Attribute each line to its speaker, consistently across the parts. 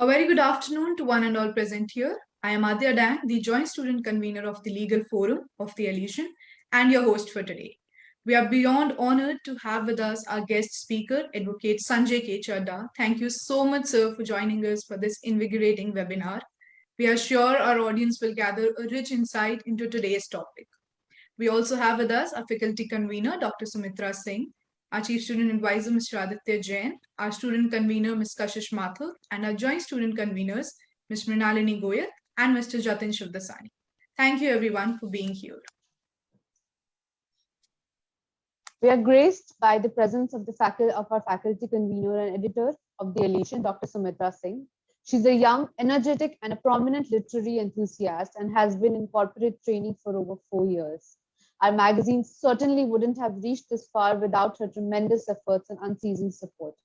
Speaker 1: A very good afternoon to one and all present here. I am Adya Dan, the Joint Student Convener of the Legal Forum of the Elysian, and your host for today. We are beyond honored to have with us our guest speaker, Advocate Sanjay K Chadha. Thank you so much, sir, for joining us for this invigorating webinar. We are sure our audience will gather a rich insight into today's topic. We also have with us our faculty convener, Dr. Sumitra Singh, our chief student advisor, Mr. Aditya Jain, our student convener, Ms. Kashish Mathur, and our joint student conveners, Ms. Mrinalini Goyal and Mr. Jatin Shivdasani. Thank you everyone for being here.
Speaker 2: We are graced by the presence of our faculty convener and editor of the Elysian, Dr. Sumitra Singh. She's a young, energetic, and a prominent literary enthusiast and has been in corporate training for over 4 years. Our magazine certainly wouldn't have reached this far without her tremendous efforts and unceasing support.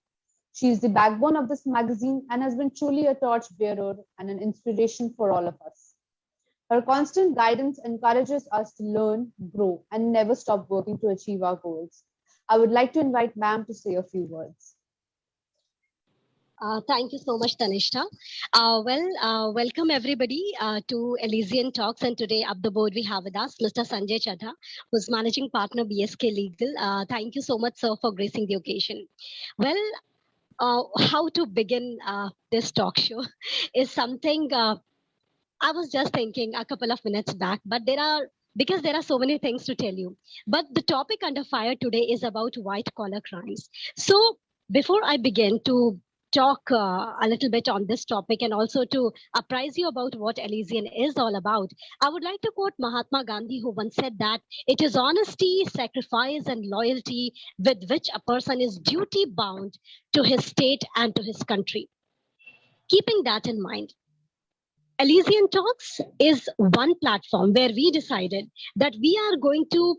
Speaker 2: She is the backbone of this magazine and has been truly a torchbearer and an inspiration for all of us. Her constant guidance encourages us to learn, grow, and never stop working to achieve our goals. I would like to invite ma'am to say a few words.
Speaker 3: Thank you so much, Tanishta. Welcome everybody to Elysian Talks. And today up the board we have with us Mr. Sanjay Chadha, who's Managing Partner, BSK Legal. Thank you so much, sir, for gracing the occasion. Well, how to begin this talk show is something I was just thinking a couple of minutes back, but because there are so many things to tell you. But the topic under fire today is about white collar crimes. So before I begin to talk a little bit on this topic and also to apprise you about what Elysian is all about, I would like to quote Mahatma Gandhi, who once said that it is honesty, sacrifice, and loyalty with which a person is duty bound to his state and to his country. Keeping that in mind, Elysian Talks is one platform where we decided that we are going to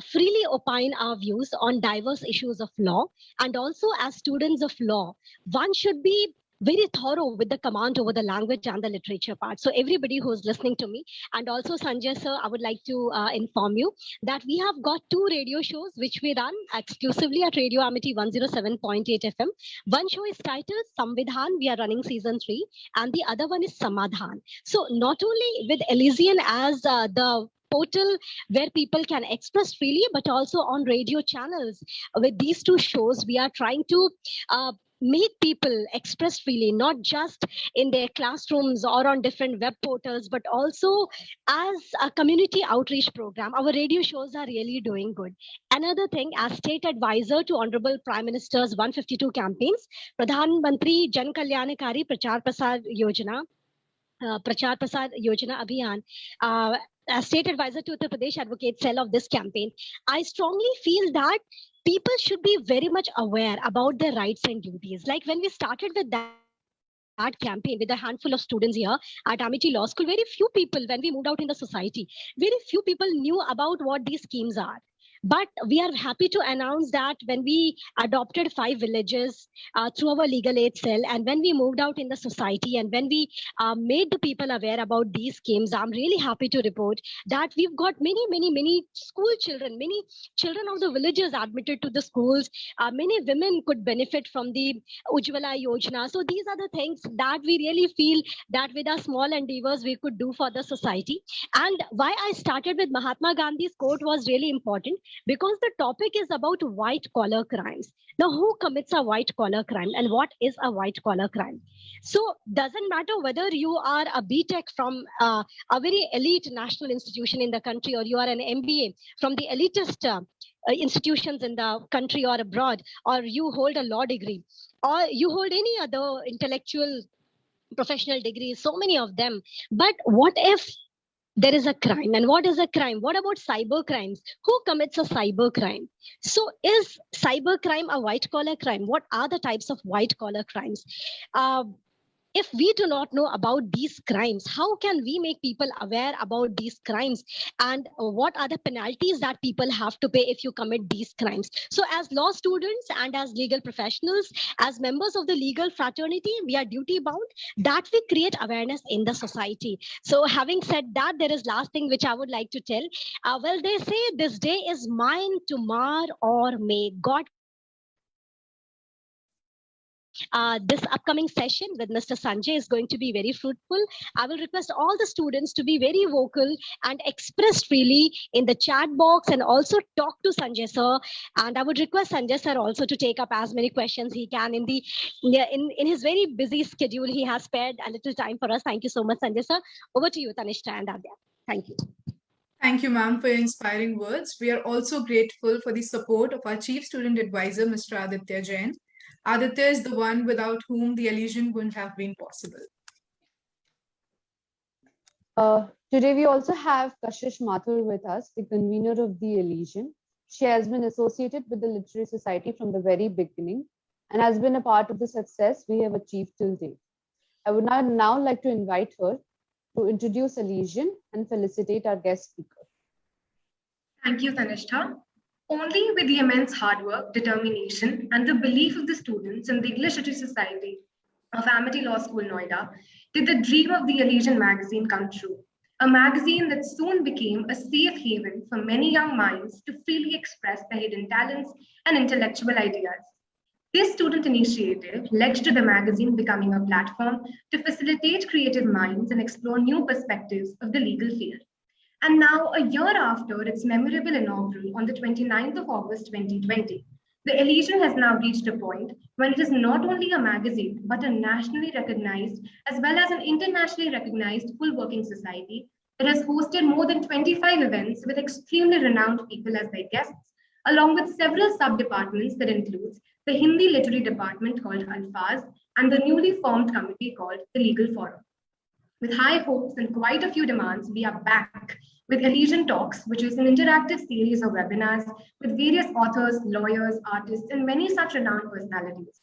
Speaker 3: freely opine our views on diverse issues of law. And also, as students of law, one should be very thorough with the command over the language and the literature part. So everybody who's listening to me, and also Sanjay sir, I would like to inform you that we have got 2 radio shows which we run exclusively at Radio Amity 107.8 FM. One show is titled Samvidhan, we are running season 3, and the other one is Samadhan. So not only with Elysian as the portal where people can express freely, but also on radio channels. With these 2 shows, we are trying to make people express freely, not just in their classrooms or on different web portals, but also as a community outreach program. Our radio shows are really doing good. Another thing, as state advisor to Honorable Prime Minister's 152 campaigns, Pradhan Mantri Jan Kalyanakari Prachar Prasar Yojana, Prachar Prasar Yojana Abhiyan, as state advisor to Uttar Pradesh Advocate Cell of this campaign, I strongly feel that people should be very much aware about their rights and duties. Like when we started with that campaign with a handful of students here at Amity Law School, very few people, when we moved out in the society, very few people knew about what these schemes are. But we are happy to announce that when we adopted 5 villages through our legal aid cell, and when we moved out in the society, and when we made the people aware about these schemes, I'm really happy to report that we've got many school children, many children of the villages admitted to the schools. Many women could benefit from the Ujjwala Yojana. So these are the things that we really feel that with our small endeavors we could do for the society. And why I started with Mahatma Gandhi's quote was really important, because the topic is about white collar crimes. Now, who commits a white collar crime and what is a white collar crime? So doesn't matter whether you are a BTech from a very elite national institution in the country, or you are an MBA from the elitist institutions in the country or abroad, or you hold a law degree, or you hold any other intellectual professional degrees, so many of them. But what if there is a crime? And what is a crime? What about cyber crimes? Who commits a cyber crime? So is cyber crime a white collar crime? What are the types of white collar crimes? If we do not know about these crimes, how can we make people aware about these crimes? And what are the penalties that people have to pay if you commit these crimes? So as law students and as legal professionals, as members of the legal fraternity, we are duty bound that we create awareness in the society. So having said that, there is last thing which I would like to tell. Well, they say this day is mine to mar or may. God This upcoming session with Mr. Sanjay is going to be very fruitful. I will request all the students to be very vocal and express freely in the chat box and also talk to Sanjay sir. And I would request Sanjay sir also to take up as many questions he can in his very busy schedule. He has spared a little time for us. Thank you so much, Sanjay sir. Over to you, Tanishta and Adya. Thank you.
Speaker 1: Thank you, ma'am, for your inspiring words. We are also grateful for the support of our Chief Student Advisor, Mr. Aditya Jain. Aditya is the one without whom the Elysian wouldn't have been possible.
Speaker 2: Today we also have Kashish Mathur with us, the convener of the Elysian. She has been associated with the Literary Society from the very beginning and has been a part of the success we have achieved till date. I would now like to invite her to introduce Elysian and felicitate our guest speaker.
Speaker 4: Thank you, Tanishta. Only with the immense hard work, determination, and the belief of the students in the English Literary Society of Amity Law School, Noida, did the dream of the Elysian magazine come true. A magazine that soon became a safe haven for many young minds to freely express their hidden talents and intellectual ideas. This student initiative led to the magazine becoming a platform to facilitate creative minds and explore new perspectives of the legal field. And now, a year after its memorable inaugural on the 29th of August 2020, the Elysian has now reached a point when it is not only a magazine, but a nationally recognized as well as an internationally recognized full working society that has hosted more than 25 events with extremely renowned people as their guests, along with several sub-departments that includes the Hindi Literary Department called Alfaz and the newly formed committee called the Legal Forum. With high hopes and quite a few demands, we are back with Elysian Talks, which is an interactive series of webinars with various authors, lawyers, artists, and many such renowned personalities.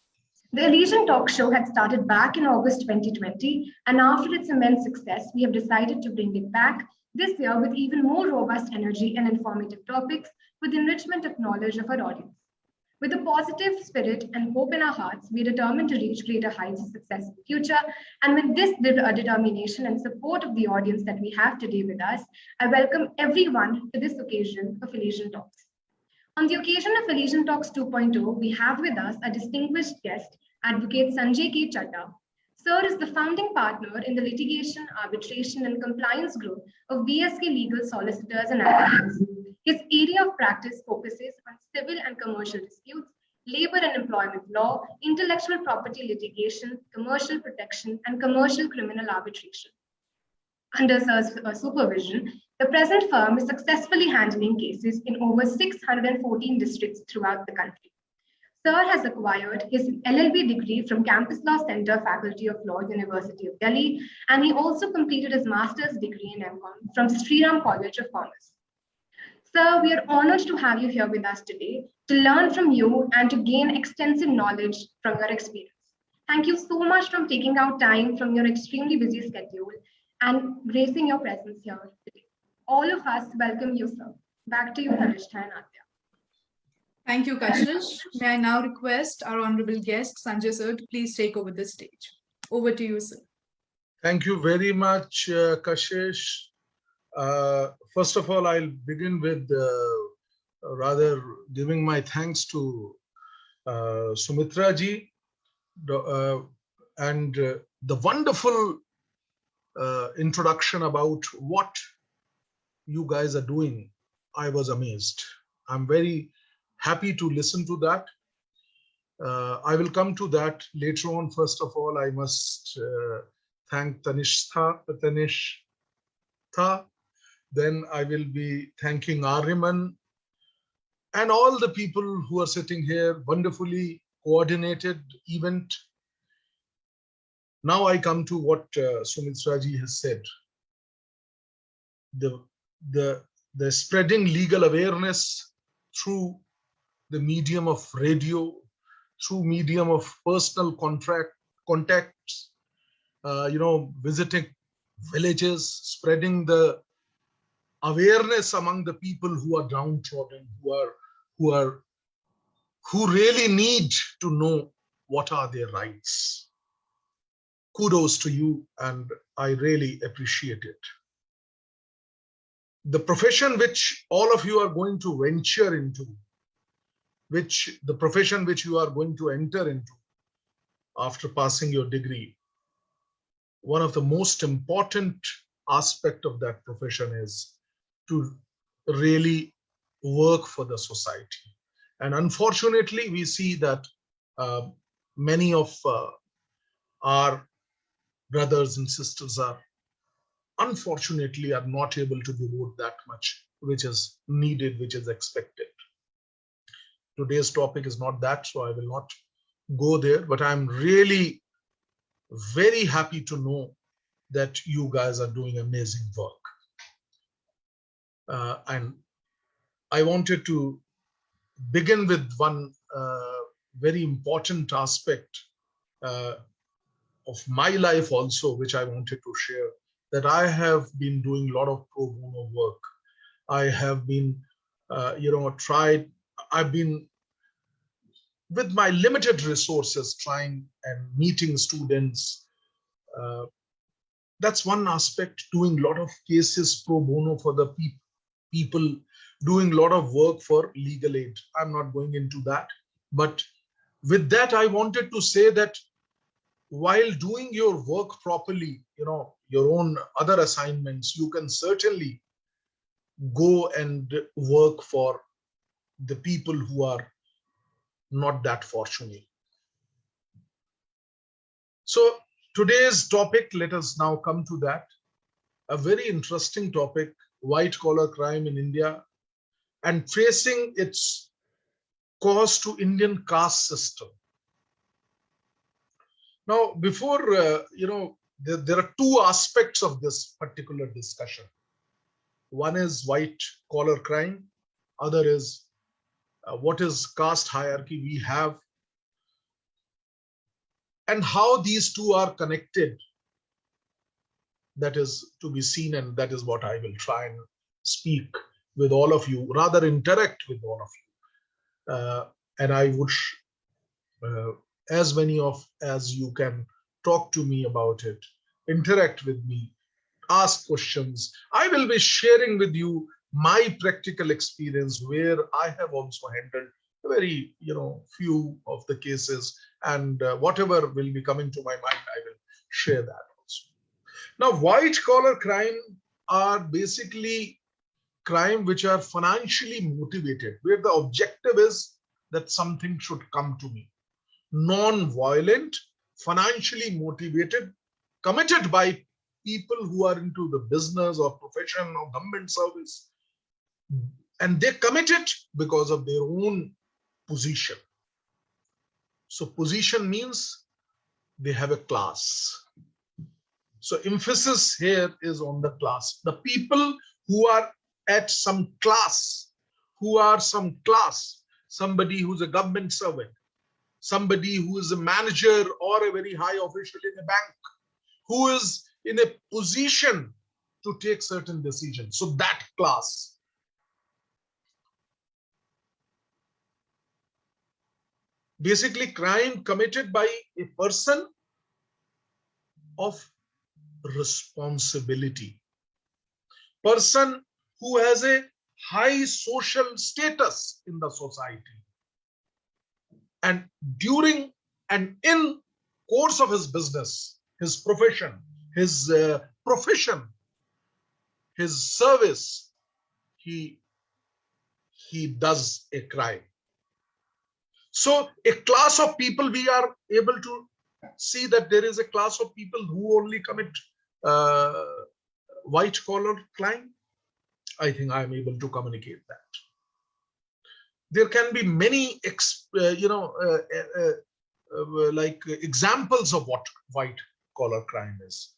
Speaker 4: The Elysian Talk Show had started back in August 2020, and after its immense success, we have decided to bring it back this year with even more robust energy and informative topics with enrichment of knowledge of our audience. With a positive spirit and hope in our hearts, we are determined to reach greater heights of success in the future. And with this determination and support of the audience that we have today with us, I welcome everyone to this occasion of Elysian Talks. On the occasion of Elysian Talks 2.0, we have with us a distinguished guest, Advocate Sanjay K Chadha. Sir is the founding partner in the Litigation, Arbitration and Compliance Group of BSK Legal Solicitors and Advocates. His area of practice focuses on civil and commercial disputes, labor and employment law, intellectual property litigation, commercial protection, and commercial criminal arbitration. Under Sir's supervision, the present firm is successfully handling cases in over 614 districts throughout the country. Sir has acquired his LLB degree from Campus Law Center Faculty of Law, University of Delhi, and he also completed his master's degree in MCOM from Sriram College of Commerce. Sir, we are honored to have you here with us today to learn from you and to gain extensive knowledge from your experience. Thank you so much for taking out time from your extremely busy schedule and gracing your presence here today. All of us welcome you, sir. Back to you, Tanishta and Adya.
Speaker 1: Thank you, Kashish. May I now request our honorable guest, Sanjay sir, to please take over the stage. Over to you, sir.
Speaker 5: Thank you very much, Kashish. First of all, I'll begin with rather giving my thanks to Sumitra ji and the wonderful introduction about what you guys are doing. I was amazed. I'm very happy to listen to that. I will come to that later on. First of all, I must thank Tanishta. Then I will be thanking Ariman and all the people who are sitting here. Wonderfully coordinated event. Now I come to what Sumitra ji has said. The spreading legal awareness through the medium of radio, through medium of personal contacts, visiting villages, spreading the awareness among the people who are downtrodden, who really need to know what are their rights. Kudos to you, and I really appreciate it. The profession which all of you are going to venture into, the profession which you are going to enter into, after passing your degree, one of the most important aspect of that profession is to really work for the society. And unfortunately, we see that many of our brothers and sisters are unfortunately are not able to devote that much which is needed, which is expected. Today's topic is not that, so I will not go there, but I'm really very happy to know that you guys are doing amazing work. And I wanted to begin with one very important aspect of my life also, which I wanted to share, that I have been doing a lot of pro bono work. I have been, I've been with my limited resources trying and meeting students. That's one aspect, doing a lot of cases pro bono for the people, doing a lot of work for legal aid. I'm not going into that. But with that, I wanted to say that while doing your work properly, your own other assignments, you can certainly go and work for the people who are not that fortunate. So today's topic, let us now come to that. A very interesting topic, white collar crime in India and tracing its cause to Indian caste system. Now, before, there are two aspects of this particular discussion. One is white collar crime. Other is what is caste hierarchy we have and how these two are connected. That is to be seen, and that is what I will try and speak with all of you, rather interact with all of you. And I would, as many of as you can talk to me about it, interact with me, ask questions. I will be sharing with you my practical experience where I have also handled a very, few of the cases, and whatever will be coming to my mind, I will share that also. Now, white collar crime are basically crime which are financially motivated, where the objective is that something should come to me. Non-violent, financially motivated, committed by people who are into the business or profession or government service. And they commit it because of their own position. So position means they have a class. So emphasis here is on the class. The people who are at some class, somebody who's a government servant, somebody who is a manager or a very high official in a bank, who is in a position to take certain decisions. So that class. Basically, crime committed by a person of responsibility, person who has a high social status in the society, and during and in course of his business, his profession, his service, he does a crime. So a class of people, we are able to see that there is a class of people who only commit white collar crime. I think I am able to communicate that. There can be many, like examples of what white collar crime is.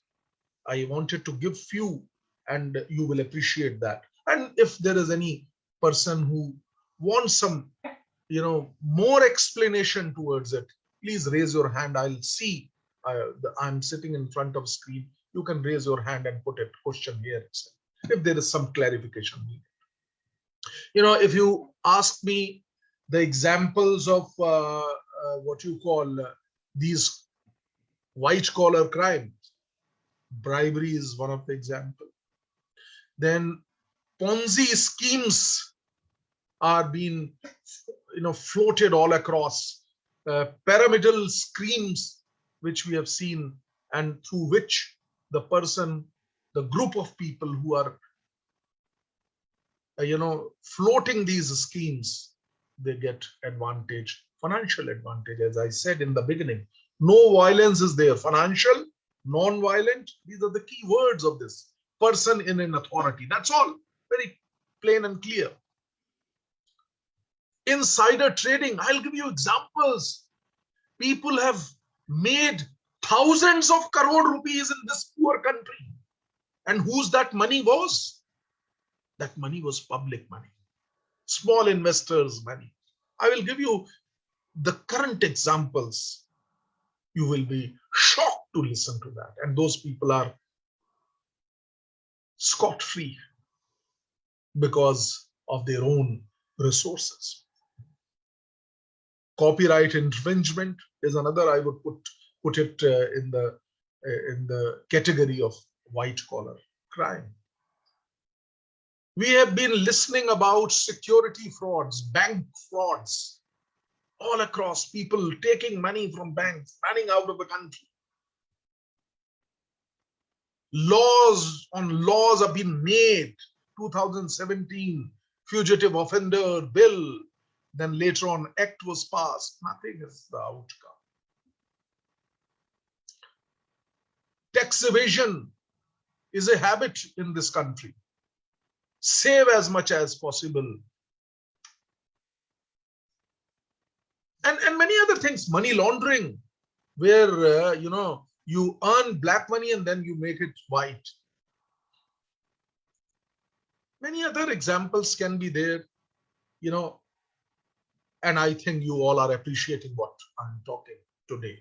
Speaker 5: I wanted to give few, and you will appreciate that. And if there is any person who wants some, more explanation towards it, please raise your hand. I'll see. I'm sitting in front of screen. You can raise your hand and put a question here if there is some clarification needed. If you ask me the examples of what you call these white collar crimes, bribery is one of the examples. Then Ponzi schemes are being floated all across. Pyramidal schemes which we have seen, and through which the person, the group of people who are, floating these schemes, they get advantage, financial advantage. As I said in the beginning, no violence is there. Financial, non-violent, these are the key words of this person in an authority. That's all, very plain and clear. Insider trading, I'll give you examples. People have made thousands of crore rupees in this poor country. And whose that money was? That money was public money, small investors' money. I will give you the current examples. You will be shocked to listen to that. And those people are scot-free because of their own resources. Copyright infringement is another. I would put it in the category of white collar crime. We have been listening about security frauds, bank frauds, all across, people taking money from banks, running out of the country. Laws have been made. 2017 fugitive offender bill, then later on act was passed. Nothing is the outcome. Tax evasion is a habit in this country. Save as much as possible. And many other things, money laundering, where, you earn black money and then you make it white. Many other examples can be there, and I think you all are appreciating what I'm talking today.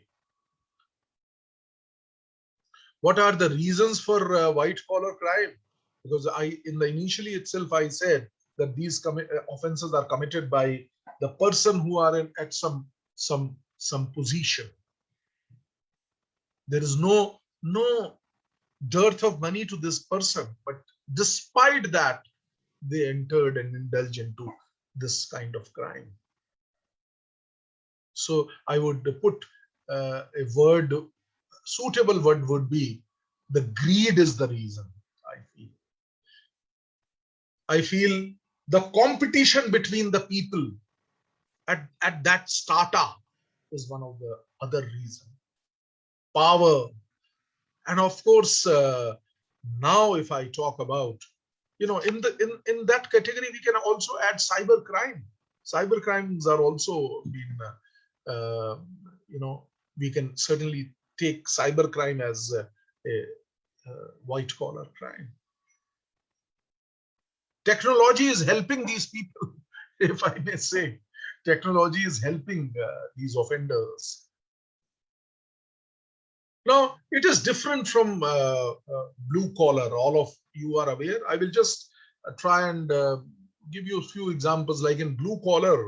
Speaker 5: What are the reasons for white collar crime? Because initially itself I said that these offenses are committed by the person who are at some position. There is no dearth of money to this person, but despite that, they entered and indulged into this kind of crime. So I would put a suitable word would be the greed is the reason. I feel the competition between the people at that startup is one of the other reasons. Power. And of course, now if I talk about, in that category, we can also add cyber crime. Cyber crimes are also been, we can certainly take cyber crime as a white collar crime. Technology is helping these people, if I may say. Technology is helping these offenders. Now, it is different from blue collar. All of you are aware. I will just try and give you a few examples. Like in blue collar,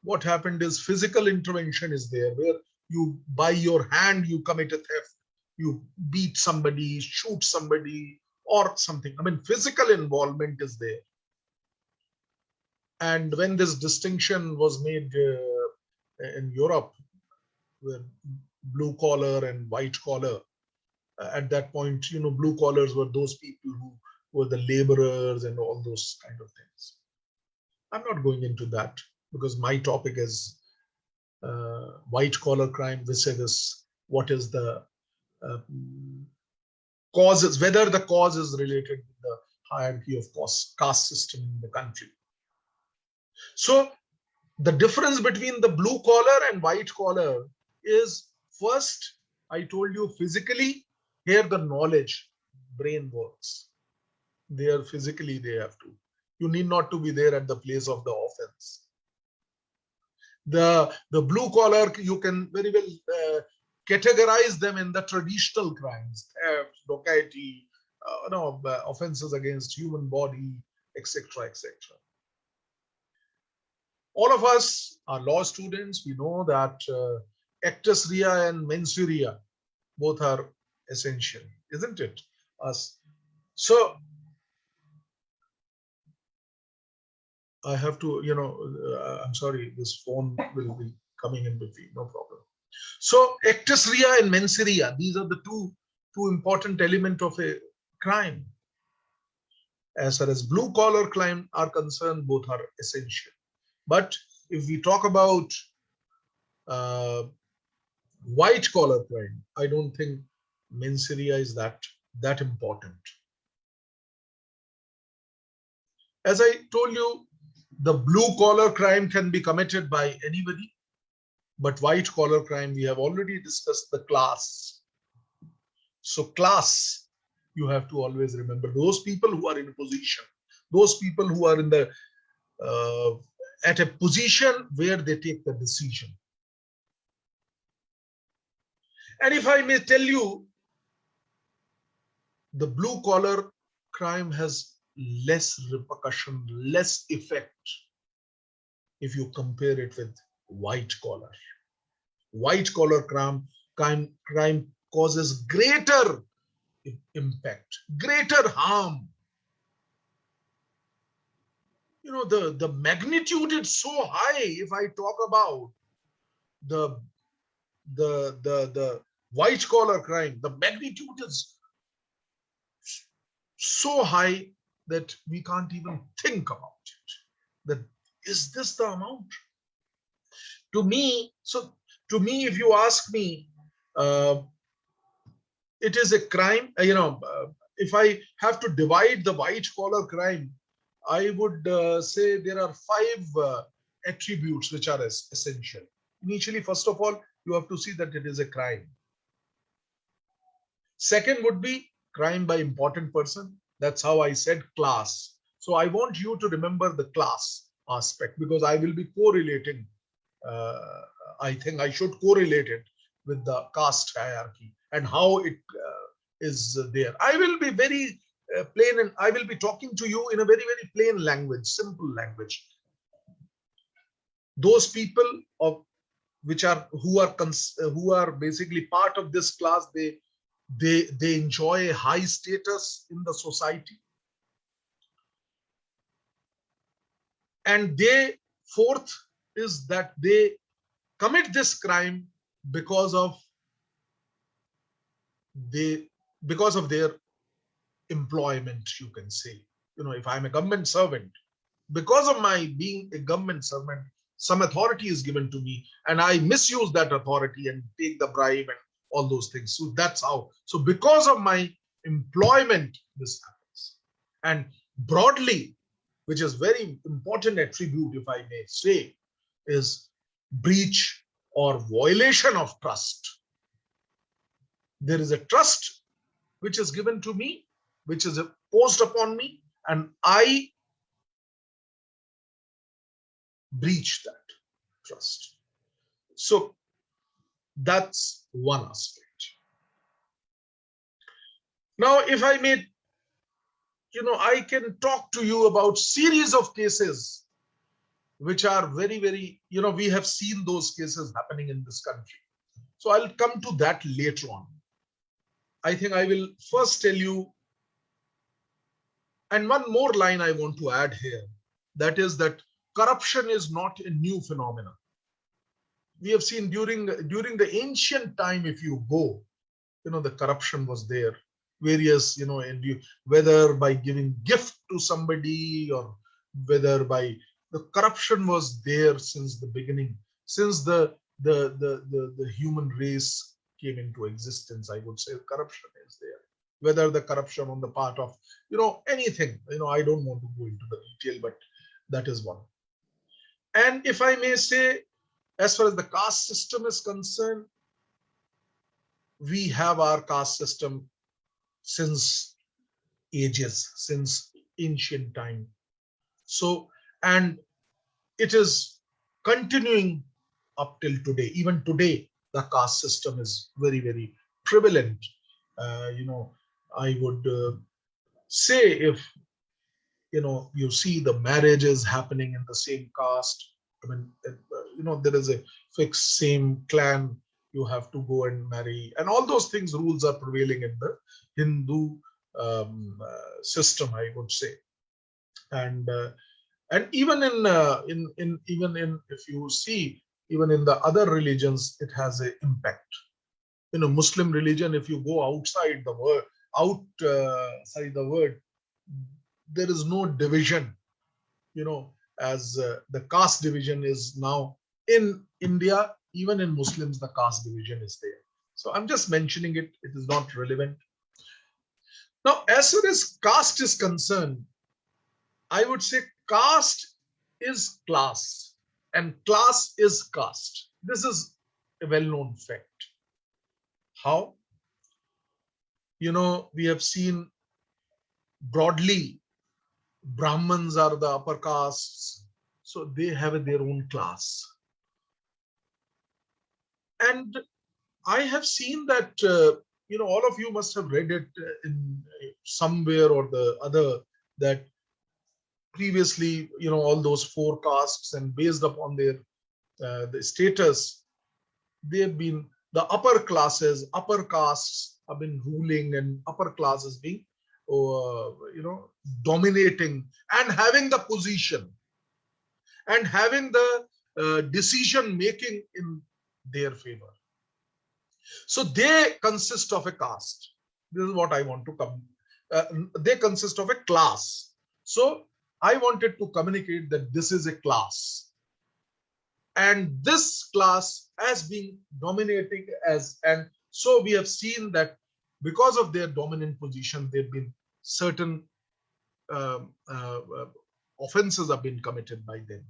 Speaker 5: what happened is physical intervention is there, where you, by your hand, you commit a theft, you beat somebody, shoot somebody, or something. I mean, physical involvement is there. And when this distinction was made in Europe, where blue collar and white collar, at that point, blue collars were those people who were the laborers and all those kind of things. I'm not going into that because my topic is white collar crime versus what is the causes, whether the cause is related with the hierarchy of caste system in the country. So the difference between the blue collar and white collar is, first, I told you physically, here the knowledge, brain works. There physically they have to. You need not to be there at the place of the offense. The blue collar, you can very well categorize them in the traditional crimes, theft, docility, offenses against human body, etc., etc. All of us are law students. We know that actus rea and mens rea both are essential, isn't it? So I have to, I'm sorry, this phone will be coming in between, no problem. So actus rea and mens rea, these are the two important elements of a crime. As far as blue collar crime are concerned, both are essential. But if we talk about uh, white collar crime, I don't think mens rea is that important. As I told you, the blue collar crime can be committed by anybody, but white collar crime, we have already discussed the class. So class, you have to always remember those people who are in a position, those people who are in the at a position where they take the decision. And if I may tell you, the blue collar crime has less repercussion, less effect if you compare it with white collar. White collar crime causes greater impact, greater harm. You know, the magnitude is so high. If I talk about the white collar crime, the magnitude is so high that we can't even think about it. That is this the amount? To me, if you ask me, it is a crime. If I have to divide the white collar crime, I would say there are 5 attributes which are essential. Initially, first of all, you have to see that it is a crime. Second would be crime by important person. That's how I said class. So I want you to remember the class aspect, because I will be correlating. I think I should correlate it with the caste hierarchy and how it is there. I will be very plain, and I will be talking to you in a very, very plain language, simple language. Those people who are basically part of this class, they enjoy a high status in the society, and fourth is that they commit this crime because of their employment, you can say. If I'm a government servant, because of my being a government servant, some authority is given to me, and I misuse that authority and take the bribe and all those things. So that's how. So because of my employment, this happens. And broadly, which is very important attribute, if I may say, is breach or violation of trust. There is a trust which is given to me, which is imposed upon me, and I breach that trust. So that's one aspect. Now, if I may, I can talk to you about series of cases which are very, very, we have seen those cases happening in this country. So I'll come to that later on. I think I will first tell you, and one more line I want to add here, that is that corruption is not a new phenomenon. We have seen during the ancient time, if you go, the corruption was there. Various, whether by giving gift to somebody or whether by the corruption was there since the beginning, since the human race came into existence. I would say corruption is there. Whether the corruption on the part of anything, I don't want to go into the detail, but that is one. And if I may say, as far as the caste system is concerned, we have our caste system since ages, since ancient time. So, and it is continuing up till today. Even today, the caste system is very, very prevalent. I would say, if you see the marriages happening in the same caste, I mean, there is a fixed same clan, you have to go and marry, and all those things, rules are prevailing in the Hindu system, I would say. And even if you see even in the other religions, it has an impact. Muslim religion, if you go outside the word, outside the word, there is no division, as the caste division is now in India. Even in Muslims, the caste division is there. So I'm just mentioning it. It is not relevant. Now, as far as caste is concerned, I would say caste is class and class is caste. This is a well-known fact. How? We have seen broadly, Brahmins are the upper castes, so they have their own class. And I have seen that, all of you must have read it in somewhere or the other, that previously, all those four castes, and based upon their the status, they've been the upper castes have been ruling, and upper classes being, dominating and having the position and having the decision making in their favor. So they consist of a caste. This is what I want to come. They consist of a class. So I wanted to communicate that this is a class, and this class has been dominating and so we have seen that because of their dominant position, there have been certain offenses have been committed by them.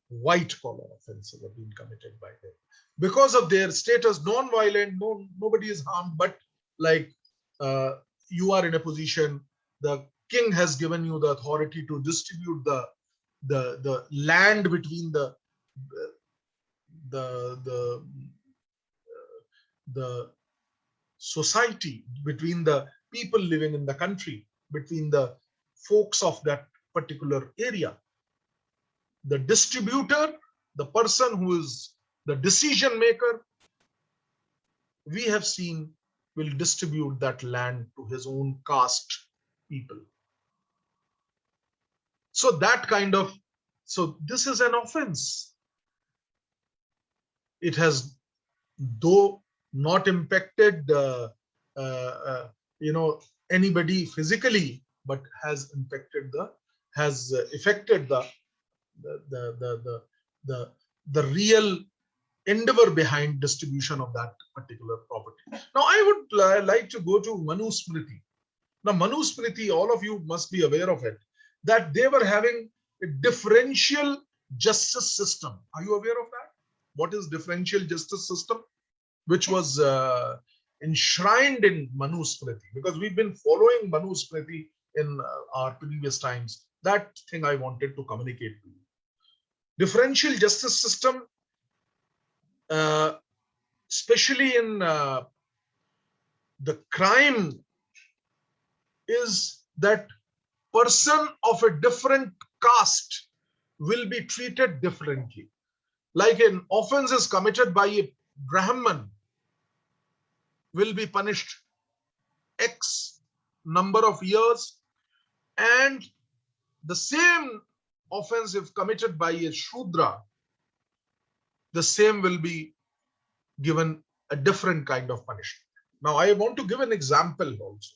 Speaker 5: White collar offenses have been committed by them. Because of their status, non-violent, nobody is harmed, but like you are in a position, the king has given you the authority to distribute the land between the society, between the people living in the country, between the folks of that particular area. The distributor, the person who is the decision maker, we have seen, will distribute that land to his own caste people. So this is an offense. It has, though not impacted anybody physically, but has affected the real endeavor behind distribution of that particular property. Now I would like to go to Manusmriti. Now Manusmriti, all of you must be aware of it, that they were having a differential justice system. Are you aware of that? What is differential justice system? Which was enshrined in Manusmriti, because we've been following Manusmriti in our previous times. That thing I wanted to communicate to you. Differential justice system, especially in the crime, is that person of a different caste will be treated differently. Like an offense is committed by a Brahman, will be punished X number of years, and the same offense if committed by a Shudra, the same will be given a different kind of punishment. Now I want to give an example also,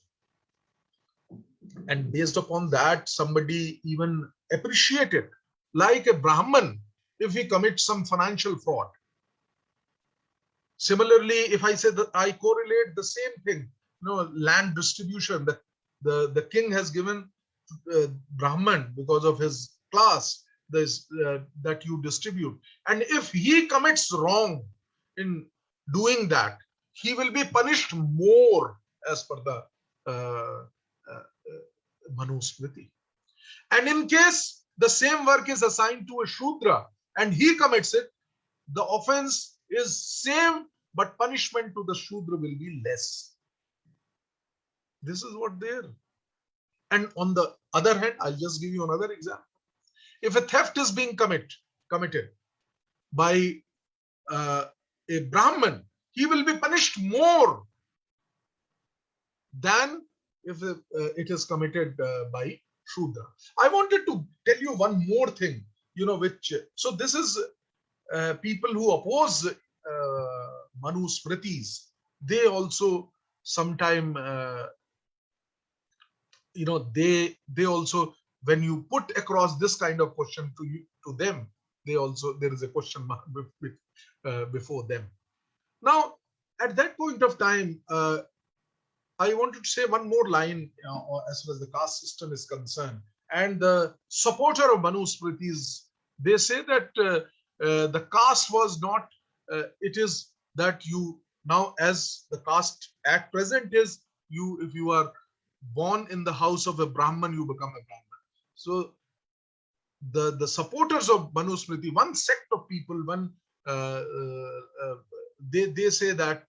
Speaker 5: and based upon that somebody even appreciated, like a Brahman, if he commits some financial fraud. Similarly, if I say that I correlate the same thing, land distribution, that the king has given Brahman because of his class, this that you distribute, and if he commits wrong in doing that, he will be punished more as per the Manusmriti. And in case the same work is assigned to a Shudra and he commits it, the offense is same, but punishment to the Shudra will be less. This is what there. And on the other hand, I'll just give you another example. If a theft is being committed by a Brahman, he will be punished more than if it is committed by Shudra. I wanted to tell you one more thing, so this is people who oppose Manu Smritis, they also sometime, they also, when you put across this kind of question to them, they also, there is a question mark before them. Now, at that point of time, I wanted to say one more line as far as the caste system is concerned. And the supporter of Manu Smritis, they say that the caste was not, it is that you now, as the caste at present is, you, if you are born in the house of a Brahman, you become a Brahman. So the supporters of Manu Smriti, one sect of people, they say that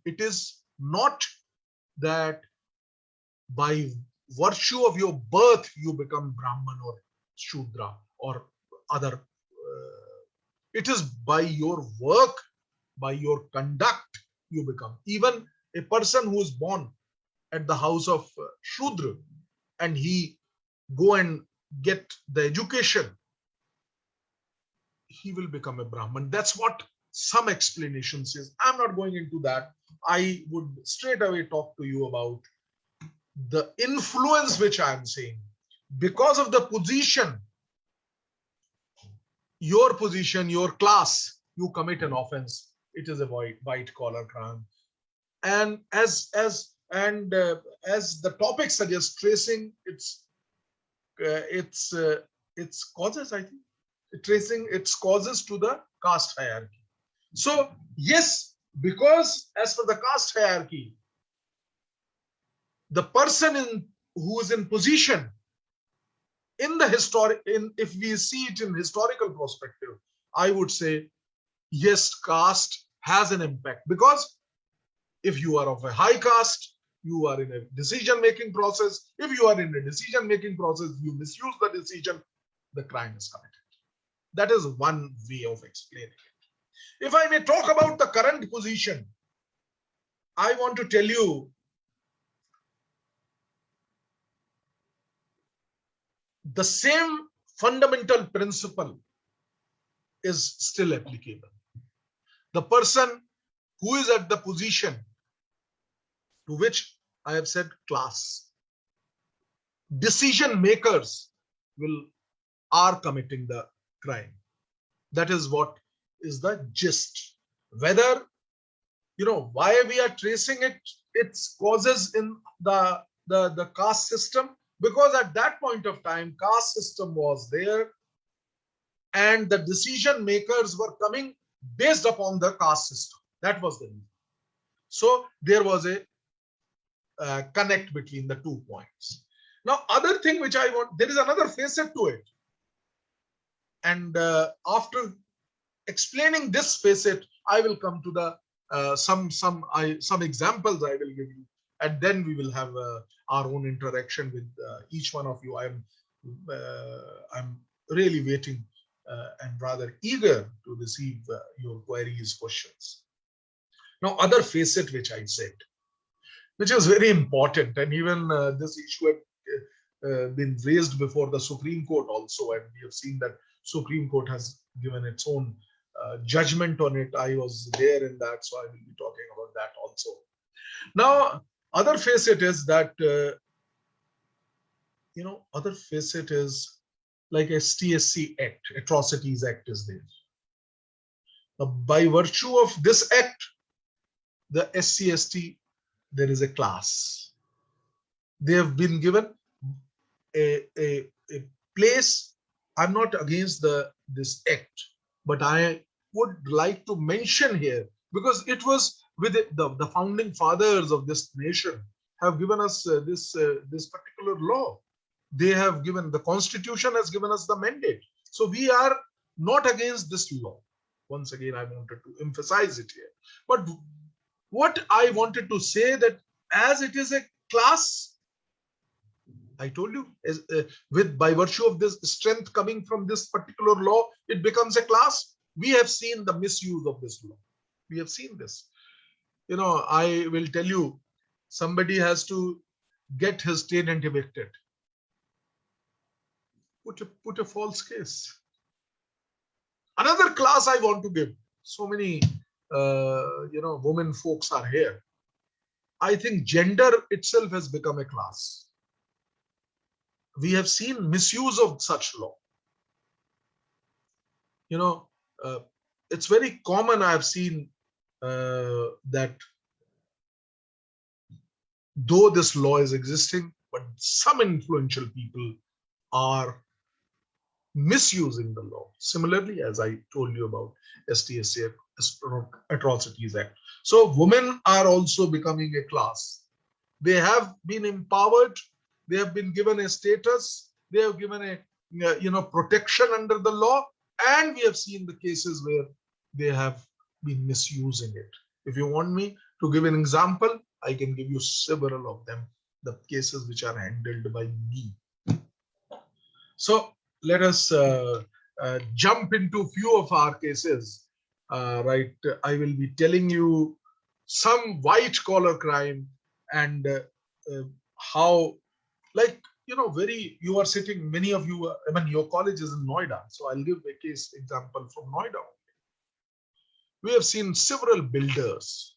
Speaker 5: it is not that by virtue of your birth you become Brahman or Shudra or other. It is by your work, by your conduct you become. Even a person who is born at the house of Shudra and he go and get the education, he will become a Brahman. That's what some explanation says. I'm not going into that. I would straight away talk to you about the influence which I'm saying. Because of the position, your class, you commit an offense. It is a white collar crime. And as the topic suggests, tracing its causes, I think, tracing its causes to the caste hierarchy. So yes, because as for the caste hierarchy, the person who is in position in the if we see it in historical perspective, I would say yes, caste has an impact, because if you are of a high caste, you are in a decision-making process. If you are in a decision-making process, you misuse the decision, the crime is committed. That is one way of explaining it. If I may talk about the current position, I want to tell you the same fundamental principle is still applicable. The person who is at the position to which I have said class, decision makers are committing the crime. That is what is the gist. Whether, why we are tracing its causes in the caste system, because at that point of time, caste system was there and the decision makers were coming based upon the caste system. That was the reason. So there was a connect between the 2 points. Now, other thing which I want, there is another facet to it. And after explaining this facet, I will come to the some examples I will give you, and then we will have our own interaction with each one of you. I'm really waiting and rather eager to receive your queries, questions. Now, other facet which I said, which is very important, and even this issue had been raised before the Supreme Court also, and we have seen that Supreme Court has given its own judgment on it. I was there in that, so I will be talking about that also. Now, other facet is that, other facet is like STSC Act, Atrocities Act is there. Now, by virtue of this act, the SC/ST, there is a class. They have been given a place. I'm not against this act, but I would like to mention here, because it was with the founding fathers of this nation have given us this particular law. They have given, the Constitution has given us the mandate. So we are not against this law. Once again, I wanted to emphasize it here. But what I wanted to say, that as it is a class, I told you, by virtue of this strength coming from this particular law, it becomes a class. We have seen the misuse of this law. We have seen this. I will tell you, somebody has to get his tenant evicted. put a false case. Another class I want to give. So many, women folks are here. I think gender itself has become a class. We have seen misuse of such law. It's very common. I have seen that though this law is existing, but some influential people are misusing the law. Similarly, as I told you about STSA, Atrocities Act. So women are also becoming a class. They have been empowered. They have been given a status. They have given a protection under the law. And we have seen the cases where they have been misusing it. If you want me to give an example, I can give you several of them, the cases which are handled by me. So let us jump into few of our cases. Right, I will be telling you some white collar crime and how, like, you are sitting, many of you, your college is in Noida. So I'll give a case example from Noida. We have seen several builders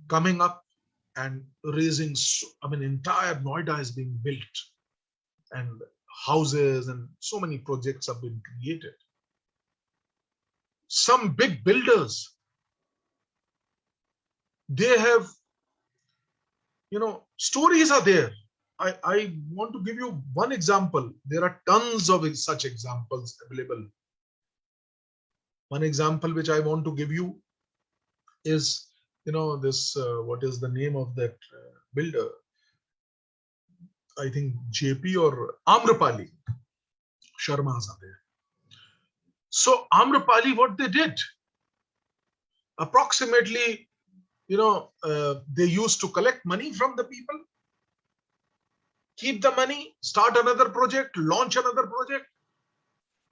Speaker 5: coming up and raising, entire Noida is being built and houses and so many projects have been created. Some big builders, they have, stories are there. I want to give you one example. There are tons of such examples available. One example which I want to give you is, this, what is the name of that builder? I think JP or Amrapali. Sharmas are there. So Amrapali, what they did, approximately, they used to collect money from the people, keep the money, start another project, launch another project,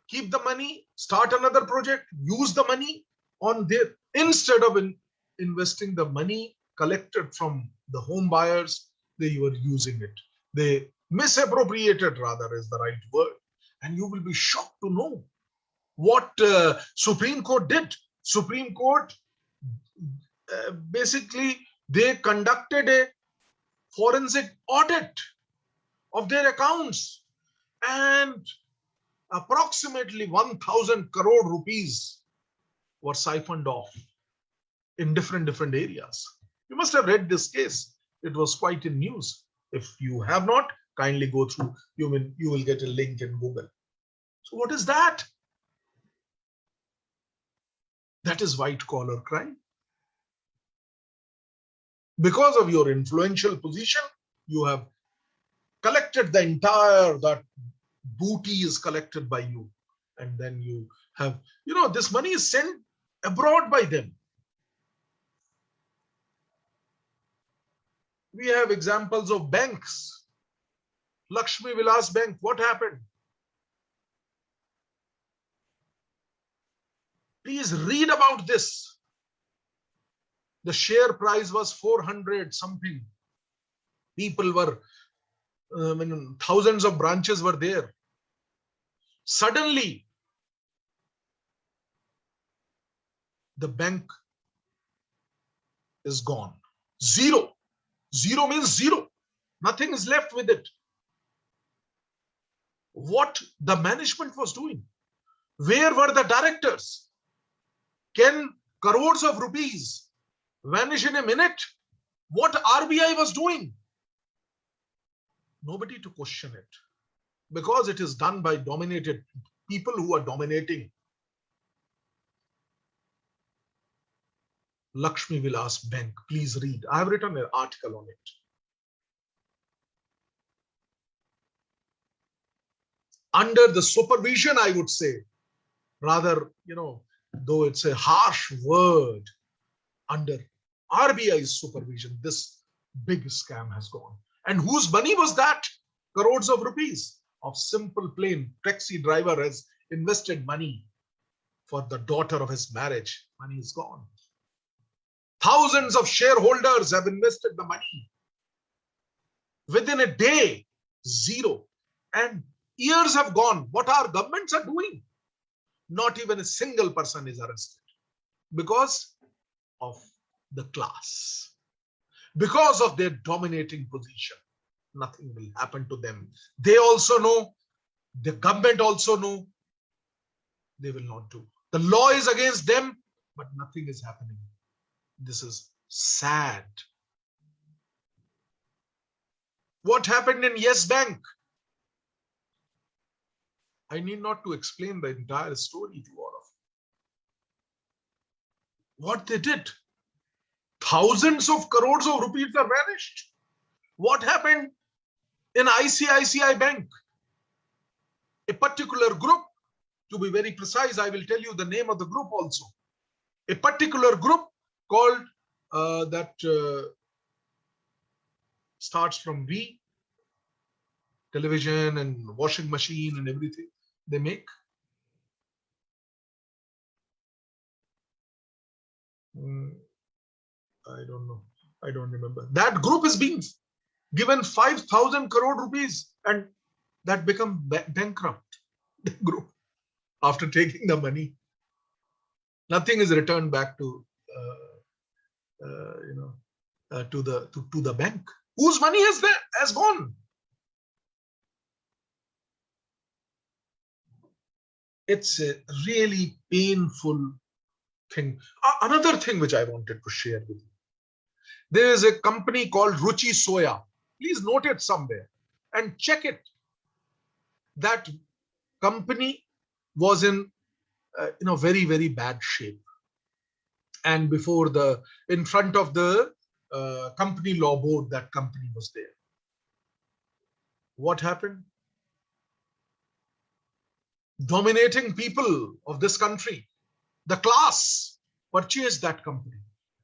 Speaker 5: keep the money, start another project, use the money on their, instead of investing the money collected from the home buyers, they were using it. They misappropriated, rather, is the right word. And you will be shocked to know what Supreme Court did. Supreme Court, basically, they conducted a forensic audit of their accounts, and approximately 1,000 crore rupees were siphoned off in different areas. You must have read this case. It was quite in news. If you have not, kindly go through. You will get a link in Google. So what is that? That is white collar crime. Because of your influential position, you have collected the entire, that booty is collected by you. And then you have, this money is sent abroad by them. We have examples of banks. Lakshmi Vilas Bank, what happened? Please read about this. The share price was 400 something. People were, thousands of branches were there. Suddenly, the bank is gone. Zero. Zero means zero. Nothing is left with it. What the management was doing? Where were the directors? Can crores of rupees vanish in a minute? What RBI was doing? Nobody to question it, because it is done by dominated people who are dominating. Lakshmi Vilas Bank, please read. I have written an article on it. Under the supervision, I would say, rather, though it's a harsh word, under RBI's supervision, this big scam has gone. And whose money was that? Crores of rupees of simple, plain taxi driver has invested money for the daughter of his marriage. Money is gone. Thousands of shareholders have invested the money. Within a day, zero. And years have gone. What our governments are doing? Not even a single person is arrested because of the class, because of their dominating position. Nothing will happen to them. They also know, the government also know, they will not do. The law is against them, but nothing is happening. This is sad. What happened in Yes Bank? I need not to explain the entire story to all of you. What they did? Thousands of crores of rupees are vanished. What happened in ICICI Bank? A particular group, to be very precise, I will tell you the name of the group also. A particular group called starts from V, television and washing machine and everything they make. I don't know. I don't remember. That group is being given 5,000 crore rupees and that become bankrupt. The group, after taking the money, nothing is returned back to to the bank. Whose money has gone? It's a really painful thing. Another thing which I wanted to share with you. There is a company called Ruchi Soya. Please note it somewhere and check it. That company was in very, very bad shape. And in front of the company law board, that company was there. What happened? Dominating people of this country, the class, purchased that company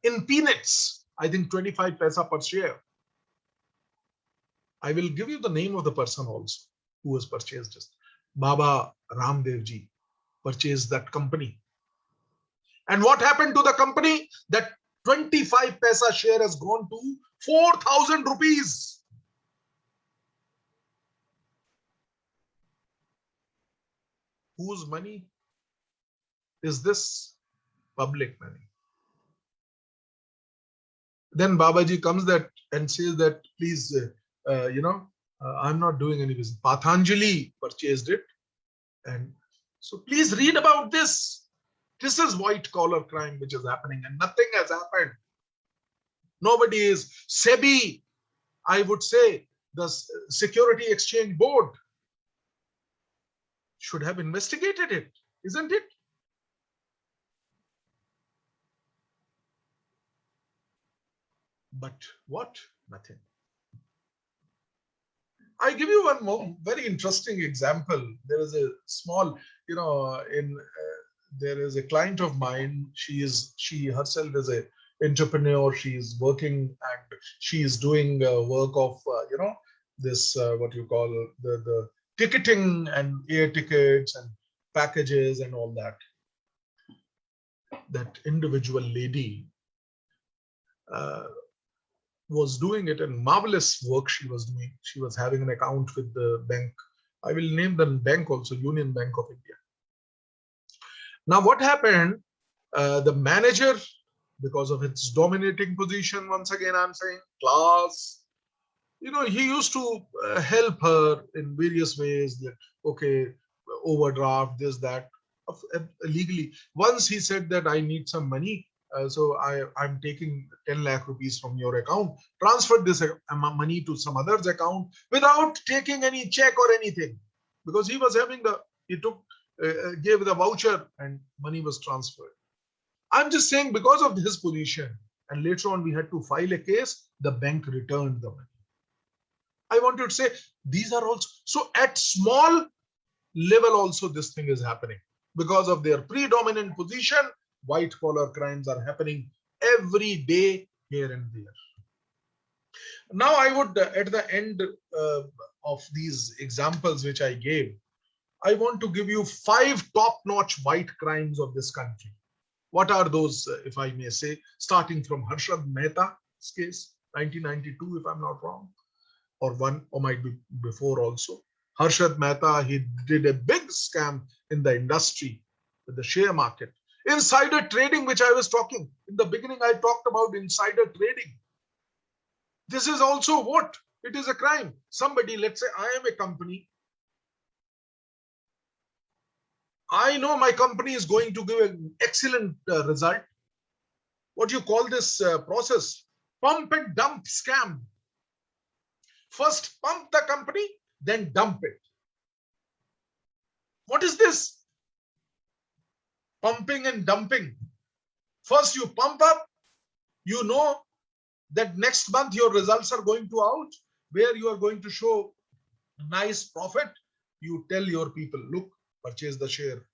Speaker 5: in peanuts. I think 25 paisa per share. I will give you the name of the person also who has purchased this. Baba Ramdev ji purchased that company. And what happened to the company? That 25 paisa share has gone to 4,000 rupees. Whose money is this? Public money. Then Babaji comes and says that, please, I'm not doing any business. Patanjali purchased it. And so please read about this. This is white collar crime which is happening and nothing has happened. Nobody is. SEBI, I would say, the Security Exchange Board should have investigated it, isn't it? But what? Nothing. I give you one more very interesting example. There is a small, there is a client of mine. She herself is a entrepreneur. She is working and she is doing work of this what you call the ticketing and air tickets and packages and all that. That individual lady was doing it, and marvelous work she was doing. She was having an account with the bank. I will name the bank also, Union Bank of India. Now what happened? The manager, because of its dominating position, once again I'm saying class, he used to help her in various ways. That okay, overdraft, this, that, legally. Once he said that I need some money. So I'm taking 10 lakh rupees from your account, transferred this money to some other's account without taking any check or anything, because he was having gave the voucher and money was transferred. I'm just saying, because of his position, and later on we had to file a case, the bank returned the money. I wanted to say these are also, so at small level also this thing is happening because of their predominant position. White collar crimes are happening every day here and there. Now I would, at the end of these examples which I gave, I want to give you 5 top-notch white crimes of this country. What are those, if I may say, starting from Harshad Mehta's case, 1992, if I'm not wrong, or might be before also. Harshad Mehta, he did a big scam in the industry with the share market. Insider trading, which I was talking in the beginning, I talked about insider trading. This is also what? It is a crime. Somebody, let's say I am a company. I know my company is going to give an excellent result. What do you call this process? Pump and dump scam. First pump the company, then dump it. What is this? Pumping and dumping. First you pump up, you know that next month your results are going to out, where you are going to show nice profit. You tell your people, look, purchase the share.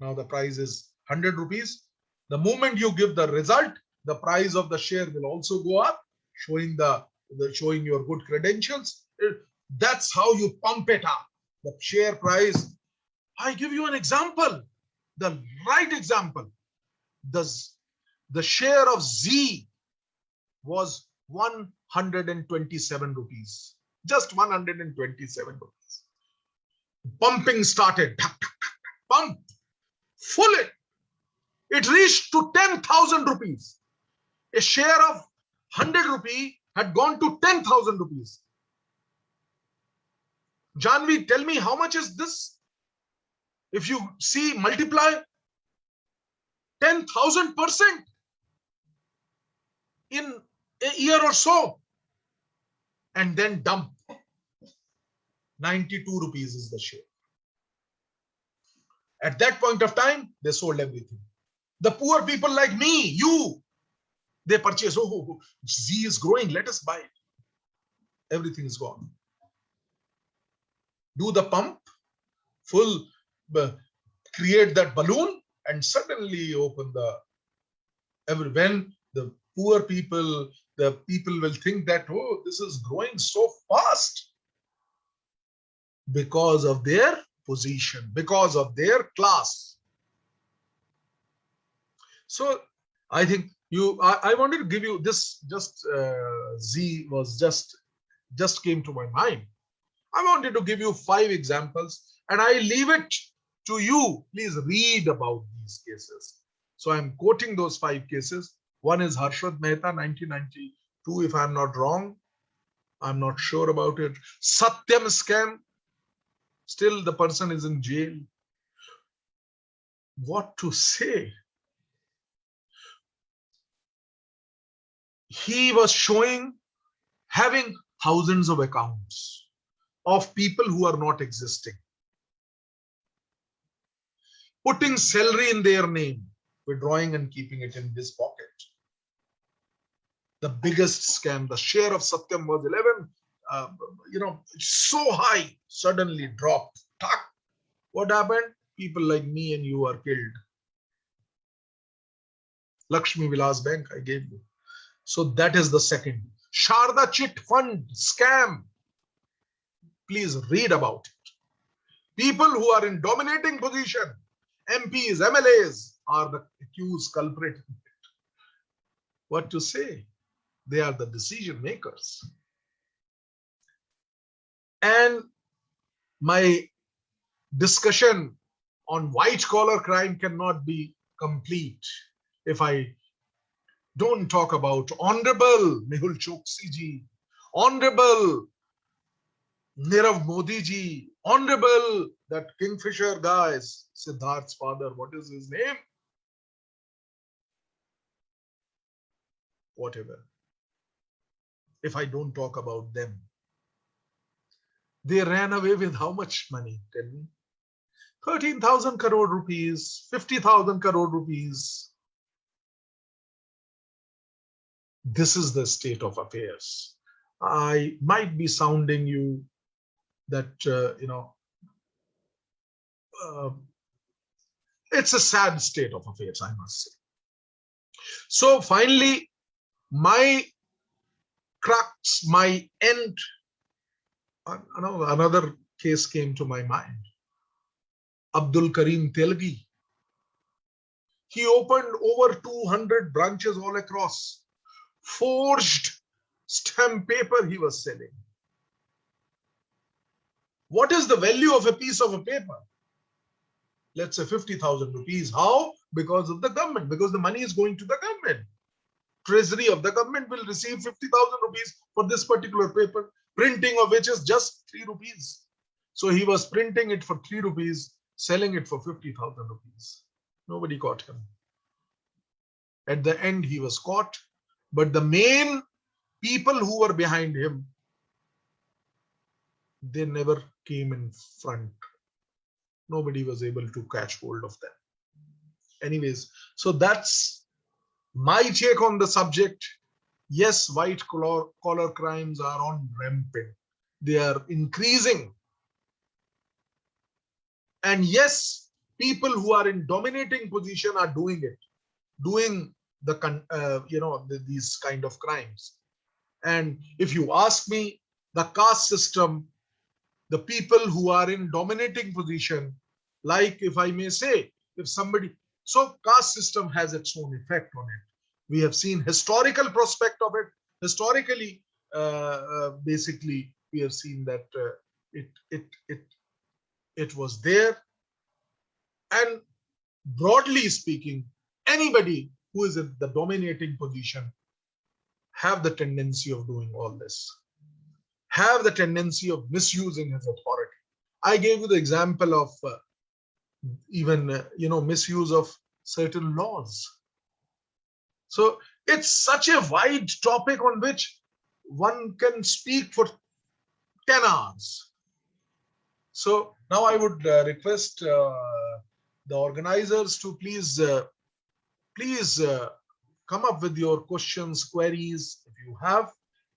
Speaker 5: Now the price is 100 rupees. The moment you give the result, the price of the share will also go up, showing showing your good credentials. That's how you pump it up. The share price. I give you an example, the right example. The share of Z was 127 rupees. Just 127 rupees. Pumping started. Pump. Full it. It reached to 10,000 rupees. A share of 100 rupee had gone to 10,000 rupees. Janvi, tell me how much is this? If you see, multiply 10,000% in a year or so, and then dump. 92 rupees is the share. At that point of time, they sold everything. The poor people like me, you, they purchase, oh, Z is growing, let us buy it. Everything is gone. Do the pump, full, create that balloon, and suddenly open when the poor people, the people will think that, oh, this is growing so fast because of their position, because of their class. So I think I wanted to give you this, just Z was just came to my mind. I wanted to give you 5 examples, and I leave it to you. Please read about these cases. So I'm quoting those 5 cases. One is Harshad Mehta, 1992, if I'm not wrong. I'm not sure about it. Satyam scam. Still the person is in jail. What to say? He was showing having thousands of accounts of people who are not existing, putting salary in their name, withdrawing and keeping it in his pocket. The biggest scam, the share of Satyam was 11, so high, suddenly dropped. What happened? People like me and you are killed. Lakshmi Vilas Bank, I gave you. So that is the second. Sharda Chit Fund scam. Please read about it. People who are in dominating position, MPs, MLAs, are the accused culprit. What to say? They are the decision makers. And my discussion on white collar crime cannot be complete if I don't talk about Honorable Mehul Choksi ji, Honorable Nirav Modi ji, Honorable that Kingfisher guys, Siddharth's father, what is his name? Whatever. If I don't talk about them. They ran away with how much money? Tell me. 13,000 crore rupees, 50,000 crore rupees. This is the state of affairs. I might be sounding you that, it's a sad state of affairs, I must say. So finally, my crux, my end, another case came to my mind. Abdul Karim Telgi. He opened over 200 branches all across. Forged stamp paper he was selling. What is the value of a piece of a paper? Let's say 50,000 rupees. How? Because of the government, because the money is going to the government. Treasury of the government will receive 50,000 rupees for this particular paper, printing of which is just 3 rupees. So he was printing it for 3 rupees, selling it for 50,000 rupees. Nobody caught him. At the end, he was caught, but the main people who were behind him, they never came in front. Nobody was able to catch hold of them. Anyways, so that's my take on the subject. Yes, white collar crimes are on rampant. They are increasing. And yes, people who are in dominating position are doing it, doing these kind of crimes. And if you ask me, the caste system, the people who are in dominating position, like if I may say, if somebody, so caste system has its own effect on it. We have seen historical prospect of it. Historically, basically, we have seen that it was there. And broadly speaking, anybody who is in the dominating position have the tendency of doing all this, have the tendency of misusing his authority. I gave you the example of misuse of certain laws. So it's such a wide topic on which one can speak for 10 hours. So now I would request the organizers to please come up with your questions, queries if you have.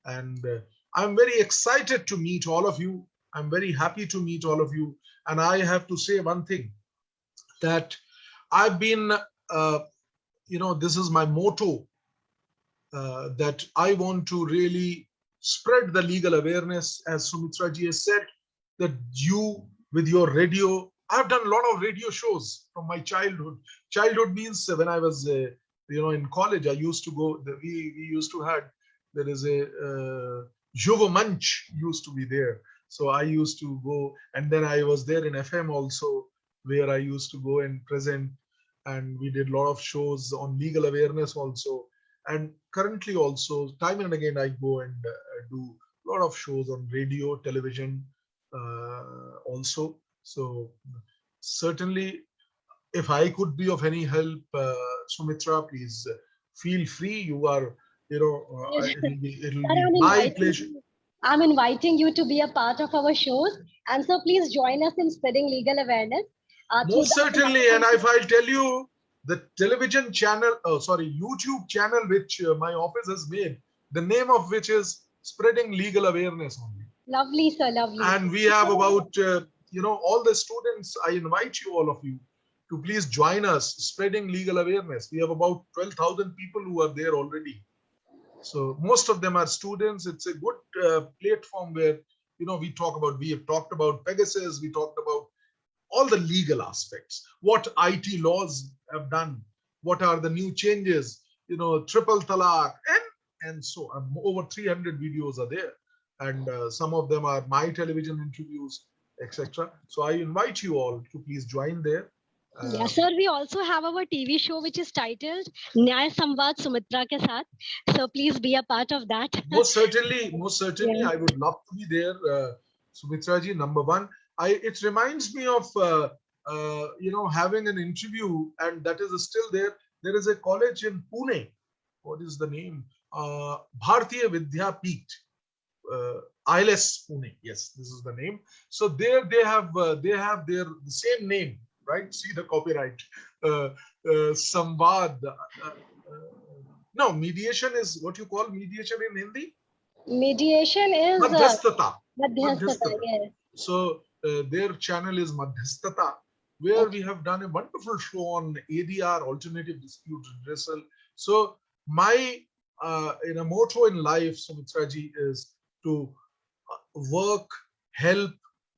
Speaker 5: And I'm very excited to meet all of you. I'm very happy to meet all of you. And I have to say one thing, that I've been, this is my motto, that I want to really spread the legal awareness, as Sumitra ji has said, that you with your radio, I've done a lot of radio shows from my childhood. Childhood means when I was, in college, I used to go, we used to have, there is a Yuva Manch used to be there. So I used to go, and then I was there in FM also, where I used to go and present, and we did a lot of shows on legal awareness also. And currently also, time and again, I go and do a lot of shows on radio, television also. So certainly, if I could be of any help, Sumitra, please feel free. You are, it'll be my pleasure.
Speaker 3: I'm inviting you to be a part of our shows. And so please join us in spreading legal awareness.
Speaker 5: Most certainly. And if I tell you, the television channel, YouTube channel, which my office has made, the name of which is Spreading Legal Awareness only.
Speaker 3: Lovely, sir, lovely.
Speaker 5: And we have about, all the students, I invite you, all of you, to please join us, Spreading Legal Awareness. We have about 12,000 people who are there already. So most of them are students. It's a good platform where, we have talked about Pegasus, we talked about all the legal aspects, what IT laws have done, what are the new changes, triple talaq, and so on. Over 300 videos are there. And some of them are my television interviews, etc. So I invite you all to please join there.
Speaker 3: Yes, sir. We also have our TV show, which is titled Nyay Samvad Sumitra Ke Saath. So please be a part of that.
Speaker 5: Most certainly, yeah. I would love to be there, Sumitra ji. Number one, it reminds me of having an interview, and that is still there. There is a college in Pune. What is the name? Bharatiya Vidya Peeth. ILS Pune. Yes, this is the name. So there they have the same name, right? See the copyright. Samvad. No, mediation is what you call mediation in Hindi.
Speaker 3: Mediation is
Speaker 5: Madhyastata.
Speaker 3: Madhyastata. Yes.
Speaker 5: So their channel is Madhyastata, where we have done a wonderful show on ADR, alternative dispute redressal. So my motto in life, Sumitra ji, is to work, help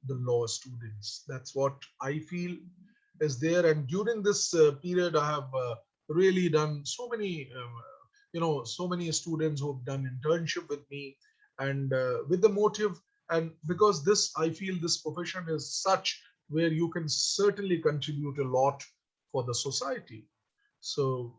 Speaker 5: the law students. That's what I feel is there. And during this period, I have really done so many, so many students who have done internship with me, and with the motive And because this, I feel this profession is such where you can certainly contribute a lot for the society. So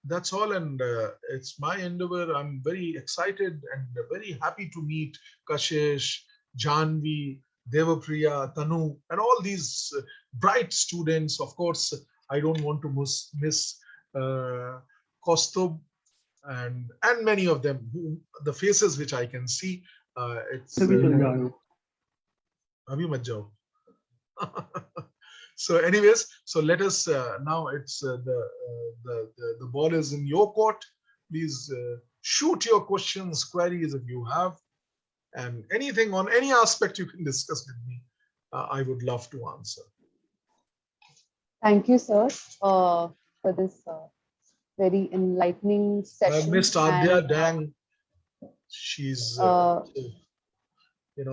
Speaker 5: that's all, and it's my endeavor. I'm very excited and very happy to meet Kashish, Janvi, Devapriya, Tanu, and all these bright students. Of course, I don't want to miss Kaustubh and many of them, the faces which I can see. It's Abhi mat jao. So anyways, so let us now, it's the ball is in your court. Please shoot your questions, queries if you have, and anything on any aspect you can discuss with me. I would love to answer.
Speaker 2: Thank you, sir, for this very enlightening session.
Speaker 5: Miss Adya Dang, she's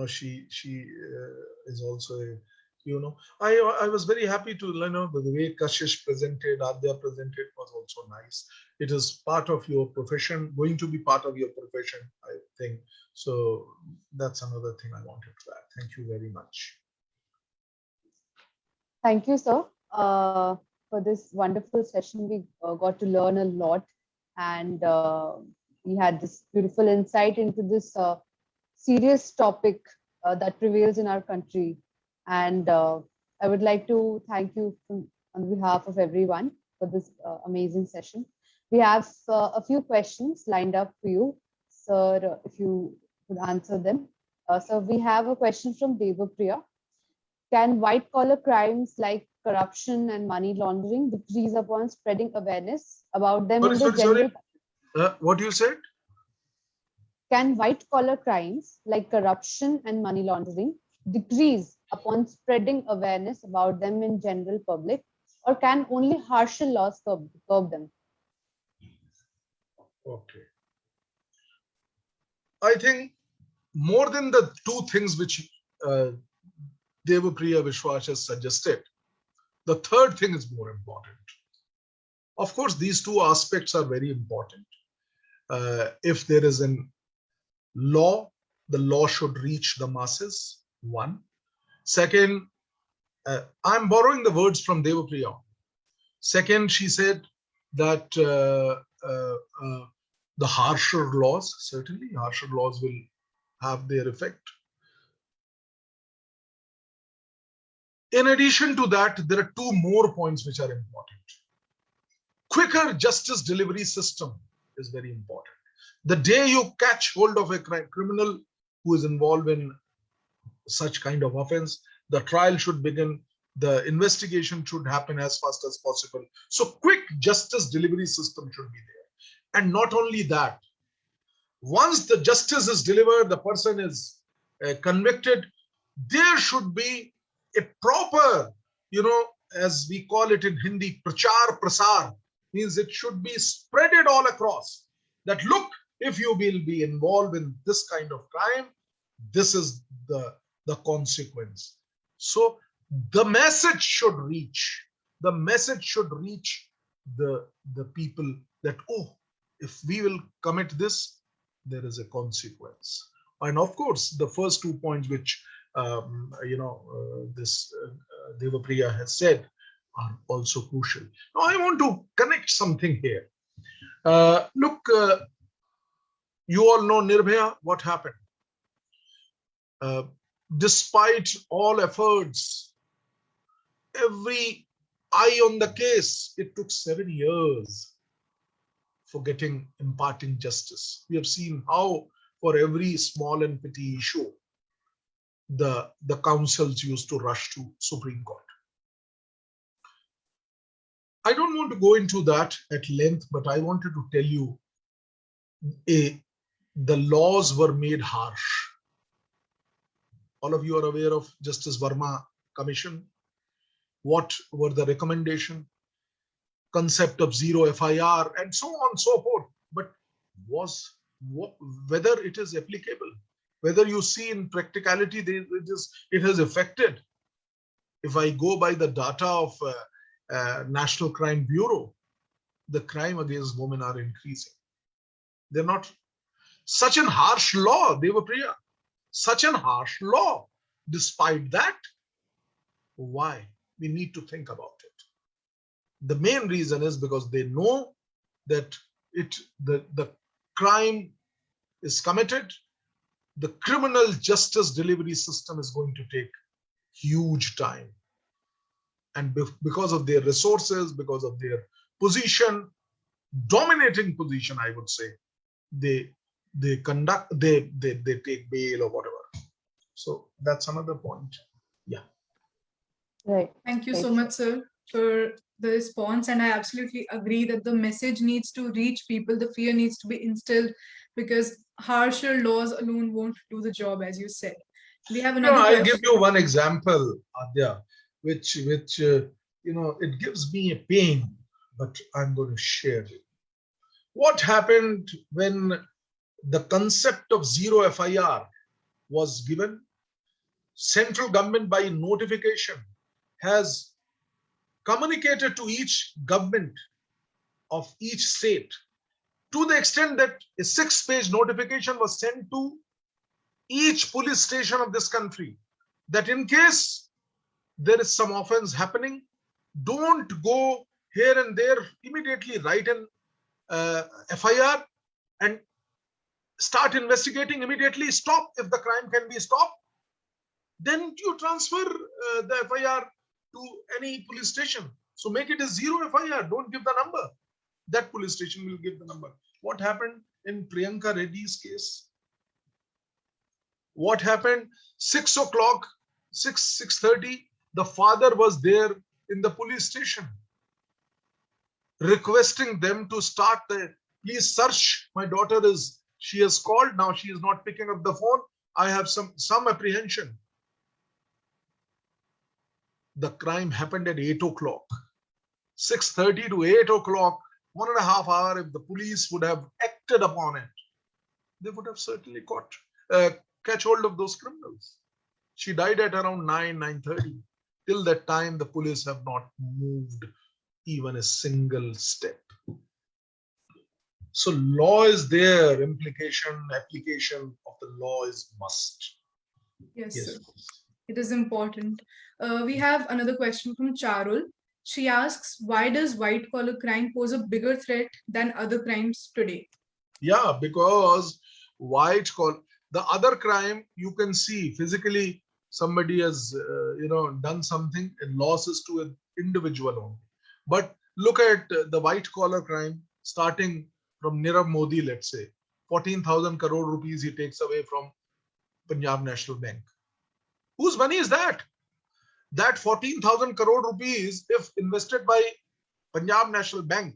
Speaker 5: she is also a, I was very happy to the way Kashish presented, Adya presented was also nice. It is part of your profession, going to be part of your profession, I think. So that's another thing I wanted to add. Thank you very much.
Speaker 2: Thank you, sir, for this wonderful session. We got to learn a lot, and we had this beautiful insight into this serious topic that prevails in our country. And I would like to thank you on behalf of everyone for this amazing session. We have a few questions lined up for you, sir, if you could answer them. So we have a question from Devapriya. Can white-collar crimes like corruption and money laundering decrease upon spreading awareness about them in the general?
Speaker 5: What you said?
Speaker 2: Can white-collar crimes like corruption and money laundering decrease upon spreading awareness about them in general public, or can only harsher laws curb them?
Speaker 5: Okay. I think more than the two things which Devapriya Vishwas has suggested, the third thing is more important. Of course, these two aspects are very important. If there is a law, the law should reach the masses, one. Second, I'm borrowing the words from Devapriya. Second, she said that the harsher laws, certainly harsher laws will have their effect. In addition to that, there are two more points which are important. Quicker justice delivery system is very important. The day you catch hold of a criminal who is involved in such kind of offense, the trial should begin, the investigation should happen as fast as possible. So quick justice delivery system should be there. And not only that, once the justice is delivered, the person is convicted, there should be a proper, as we call it in Hindi, prachar prasar, means it should be spreaded all across. That look, if you will be involved in this kind of crime, this is the consequence. So the message should reach. The message should reach the people that, oh, if we will commit this, there is a consequence. And of course, the first 2 points which this Devapriya has said are also crucial. Now I want to connect something here. Look, you all know Nirbhaya, what happened? Despite all efforts, every eye on the case, it took 7 years for imparting justice. We have seen how for every small and petty issue, the councils used to rush to Supreme Court. I don't want to go into that at length, but I wanted to tell you the laws were made harsh. All of you are aware of Justice Verma Commission. What were the recommendations? Concept of zero FIR and so on and so forth. But whether it is applicable, whether you see in practicality it has affected. If I go by the data of National Crime Bureau, the crime against women are increasing. They're not such a harsh law, Devapriya. such an harsh law. Despite that, why? We need to think about it. The main reason is because they know that the crime is committed. The criminal justice delivery system is going to take huge time. And because of their resources, because of their position, dominating position, I would say, they take bail or whatever. So that's another point. Yeah.
Speaker 2: Right.
Speaker 1: Thank you
Speaker 2: Right,
Speaker 1: so much, sir, for the response. And I absolutely agree that the message needs to reach people. The fear needs to be instilled, because harsher laws alone won't do the job, as you said. We have
Speaker 5: No,
Speaker 1: another
Speaker 5: I'll
Speaker 1: question.
Speaker 5: give you one example, Adya, which it gives me a pain, but I'm going to share it. What happened when the concept of zero FIR was given? Central government by notification has communicated to each government of each state, to the extent that a 6-page notification was sent to each police station of this country, that in case there is some offense happening, don't go here and there, immediately write an FIR and start investigating immediately. Stop. If the crime can be stopped, then you transfer the FIR to any police station. So make it a zero FIR. Don't give the number. That police station will give the number. What happened in Priyanka Reddy's case? What happened? 6 o'clock, 6:30, the father was there in the police station, requesting them to start the, please search, my daughter she has called, now she is not picking up the phone, I have some apprehension. The crime happened at 8 o'clock. 6:30 to 8 o'clock, 1.5 hours, if the police would have acted upon it, they would have certainly catch hold of those criminals. She died at around 9:30. Till that time, the police have not moved even a single step. So law is there, application of the law is must.
Speaker 1: Yes, sir. It is important. We have another question from Charul. She asks, why does white collar crime pose a bigger threat than other crimes today?
Speaker 5: Yeah, because the other crime, you can see physically somebody has done something and losses to an individual only. But look at the white collar crime, starting from Nirav Modi, let's say 14,000 crore rupees he takes away from Punjab National Bank. Whose money is that? That 14,000 crore rupees, if invested by Punjab National Bank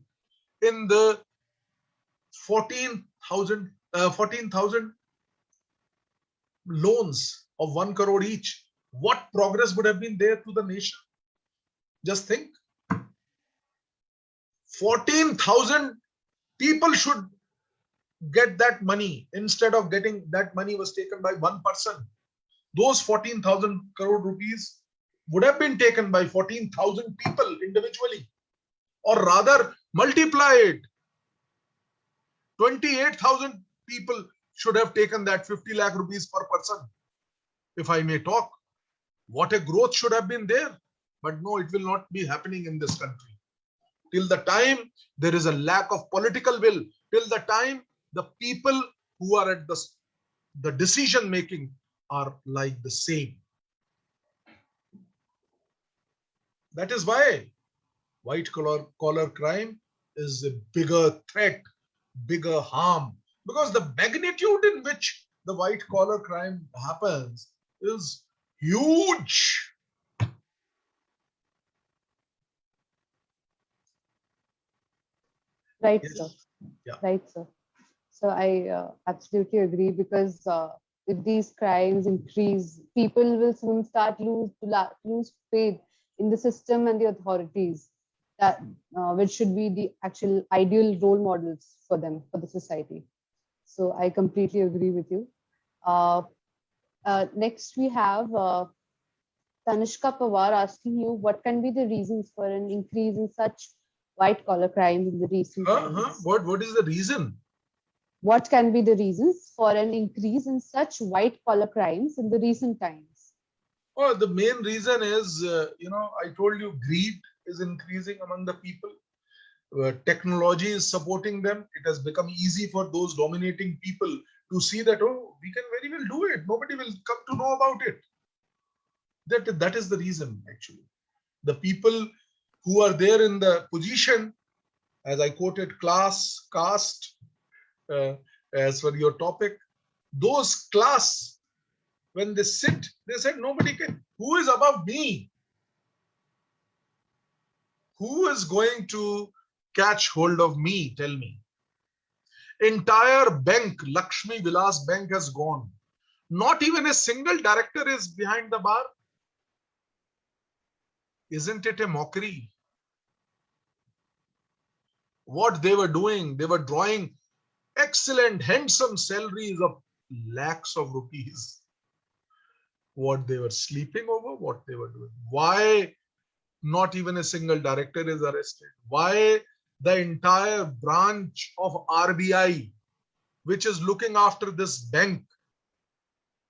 Speaker 5: in the 14,000 loans of 1 crore each, what progress would have been there to the nation? Just think. 14,000 people should get that money. Instead of getting that money was taken by one person. Those 14,000 crore rupees would have been taken by 14,000 people individually, or rather multiply it. 28,000 people should have taken that 50 lakh rupees per person. If I may talk, what a growth should have been there. But no, it will not be happening in this country. Till the time there is a lack of political will, till the time the people who are at the decision making are like the same. That is why white collar crime is a bigger threat, bigger harm, because the magnitude in which the white collar crime happens is huge.
Speaker 2: Right,
Speaker 5: Yes.
Speaker 2: sir.
Speaker 5: Yeah.
Speaker 2: Right, sir. So I absolutely agree, because if these crimes increase, people will soon start lose faith in the system and the authorities, that which should be the actual ideal role models for them, for the society. So I completely agree with you. Next we have Tanishka Pawar asking you, what can be the reasons for an increase in such white collar crimes in the recent times?
Speaker 5: What is the reason?
Speaker 2: What can be the reasons for an increase in such white-collar crimes in the recent times?
Speaker 5: Well, the main reason is, I told you greed is increasing among the people. Technology is supporting them. It has become easy for those dominating people to see that, oh, we can very well do it. Nobody will come to know about it. That is the reason, actually. The people who are there in the position, as I quoted, class, caste, as for your topic, those class, when they sit, they said, nobody can. Who is above me? Who is going to catch hold of me? Tell me. Entire bank, Lakshmi Vilas Bank, has gone. Not even a single director is behind the bar. Isn't it a mockery? What they were doing, they were drawing excellent, handsome salaries of lakhs of rupees. What they were sleeping over, what they were doing. Why not even a single director is arrested? Why the entire branch of RBI, which is looking after this bank,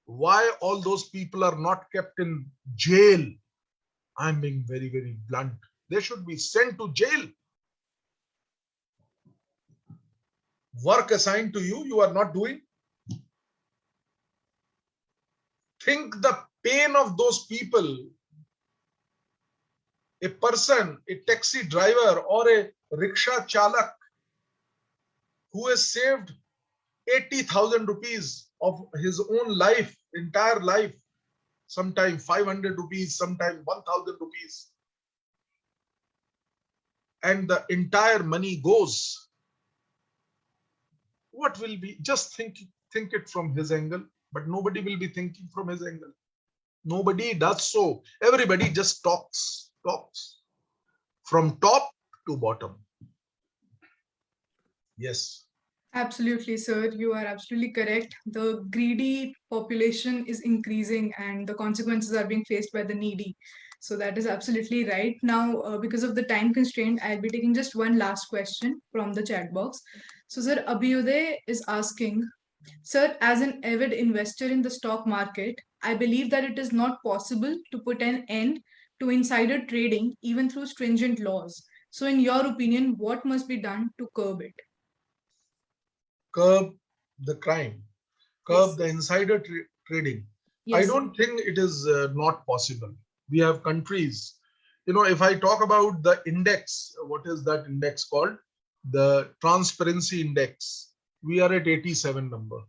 Speaker 5: why all those people are not kept in jail? I'm being very, very blunt. They should be sent to jail. Work assigned to you, you are not doing. Think the pain of those people. A person, a taxi driver or a rickshaw chalak who has saved 80,000 rupees of his own life, entire life, sometime 500 rupees, sometime 1,000 rupees, and the entire money goes. What will be? Just think it from his angle, but nobody will be thinking from his angle. Nobody does so. Everybody just talks from top to bottom. Yes.
Speaker 1: Absolutely, sir. You are absolutely correct. The greedy population is increasing and the consequences are being faced by the needy. So that is absolutely right. Now, because of the time constraint, I'll be taking just one last question from the chat box. So, sir, Abhyuday is asking, sir, as an avid investor in the stock market, I believe that it is not possible to put an end to insider trading even through stringent laws. So, in your opinion, what must be done to curb it?
Speaker 5: Curb the crime, curb
Speaker 1: Yes.
Speaker 5: the insider trading. I
Speaker 1: Yes.
Speaker 5: don't think it is not possible. We have countries, if I talk about the index, what is that index called? The transparency index. We are at 87 number.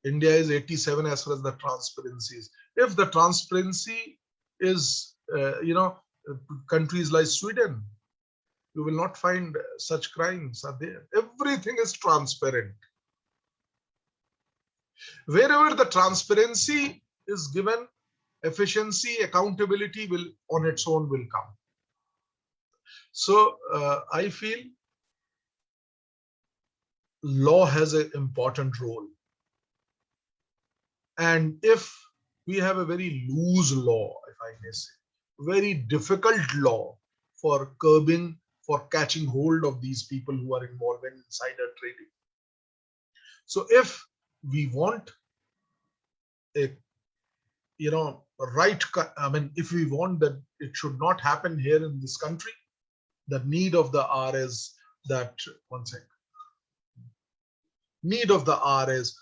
Speaker 5: India is 87 as far as the transparency is. If the transparency is, countries like Sweden, you will not find such crimes are there. Everything is transparent. Wherever the transparency is given, efficiency, accountability will on its own will come. So I feel law has an important role. And if we have a very loose law, if I may say, very difficult law for curbing, for catching hold of these people who are involved in insider trading. So if we want a, if we want that it should not happen here in this country, the need of the hour is that, need of the hour is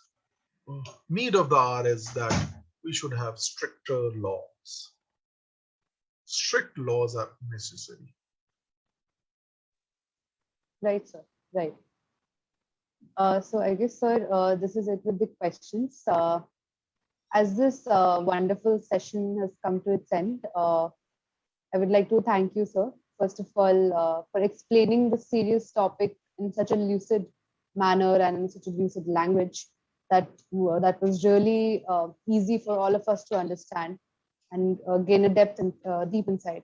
Speaker 5: that we should have stricter laws. Strict laws are necessary.
Speaker 2: Right, sir. Right. So I guess, sir, this is it with the questions. As this wonderful session has come to its end, I would like to thank you, sir, first of all, for explaining the serious topic in such a lucid manner and in such a lucid language that was really easy for all of us to understand and gain a depth and deep insight.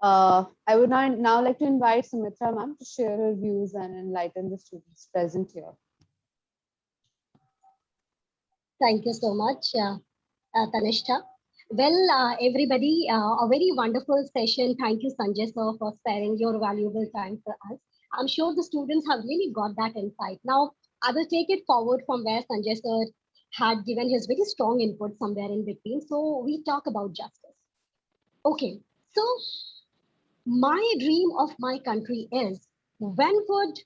Speaker 2: I would now like to invite Sumitra ma'am to share her views and enlighten the students present here.
Speaker 3: Thank you so much, Tanishta. Well, everybody, a very wonderful session. Thank you, Sanjay sir, for sparing your valuable time for us. I'm sure the students have really got that insight. Now, I will take it forward from where Sanjay sir had given his very strong input somewhere in between. So we talk about justice. Okay, so my dream of my country is, when would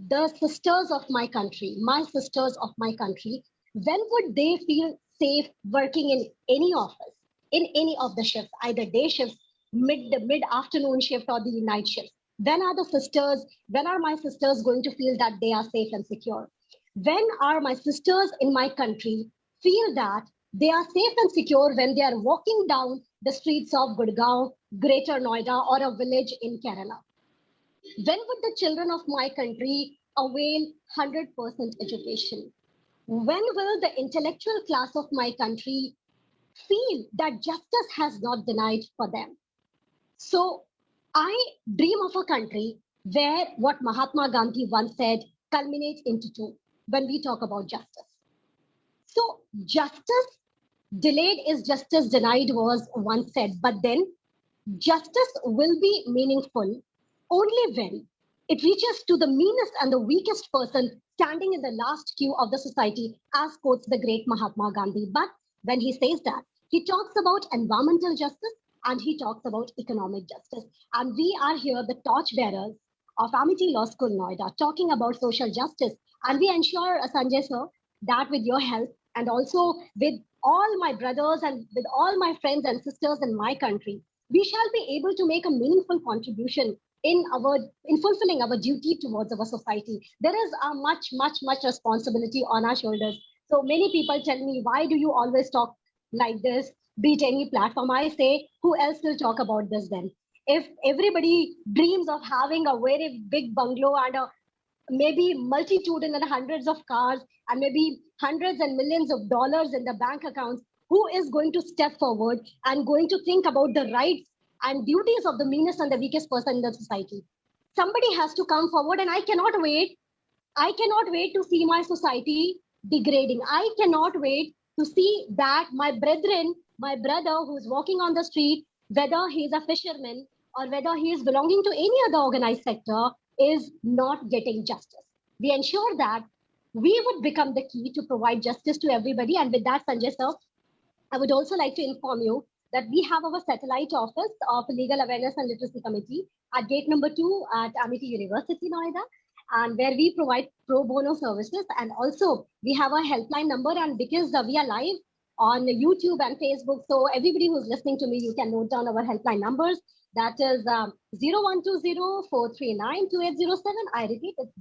Speaker 3: the sisters of my sisters of my country, when would they feel safe working in any office, in any of the shifts, either day shifts, mid afternoon shift, or the night shifts? When are my sisters going to feel that they are safe and secure? When are my sisters in my country feel that they are safe and secure when they are walking down the streets of Gurgaon, Greater Noida, or a village in Kerala? When would the children of my country avail 100% education? When will the intellectual class of my country feel that justice has not denied for them? So I dream of a country where what Mahatma Gandhi once said culminates into two when we talk about justice. So justice delayed is justice denied was once said, but then justice will be meaningful only when it reaches to the meanest and the weakest person standing in the last queue of the society, as quotes the great Mahatma Gandhi. But when he says that, he talks about environmental justice and he talks about economic justice. And we are here, the torchbearers of Amity Law School, Noida, talking about social justice. And we ensure, Sanjay sir, that with your help and also with all my brothers and with all my friends and sisters in my country, we shall be able to make a meaningful contribution in fulfilling our duty towards our society. There is a much responsibility on our shoulders. So many people tell me, why do you always talk like this? Be it any platform, I say, who else will talk about this then? If everybody dreams of having a very big bungalow and a maybe multitude and hundreds of cars and maybe hundreds and millions of dollars in the bank accounts, who is going to step forward and going to think about the rights and duties of the meanest and the weakest person in the society? Somebody has to come forward, and I cannot wait. I cannot wait to see my society degrading. I cannot wait to see that my brethren, my brother who's walking on the street, whether he's a fisherman or whether he is belonging to any other organized sector, is not getting justice. We ensure that we would become the key to provide justice to everybody. And with that, Sanjay sir, I would also like to inform you that we have our satellite office of Legal Awareness and Literacy Committee at gate number 2 at Amity University, Noida, and where we provide pro bono services. And also we have a helpline number, and because we are live on YouTube and Facebook, so everybody who's listening to me, you can note down our helpline numbers. That is 0120-439-2807. I repeat, it's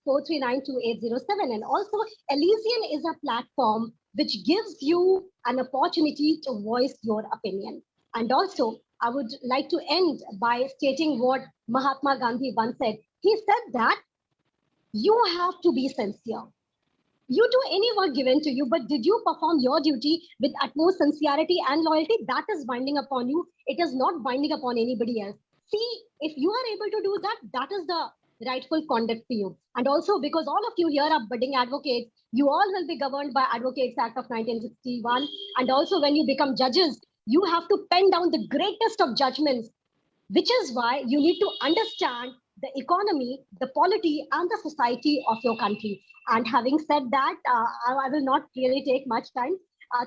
Speaker 3: 0120-439-2807. And also, Elysian is a platform which gives you an opportunity to voice your opinion. And also, I would like to end by stating what Mahatma Gandhi once said. He said that you have to be sincere. You do any work given to you, but did you perform your duty with utmost sincerity and loyalty? That is binding upon you. It is not binding upon anybody else. See, if you are able to do that, that is the rightful conduct for you. And also, because all of you here are budding advocates, you all will be governed by Advocates Act of 1961. And also, when you become judges, you have to pen down the greatest of judgments, which is why you need to understand the economy, the polity, and the society of your country. And having said that, I will not really take much time.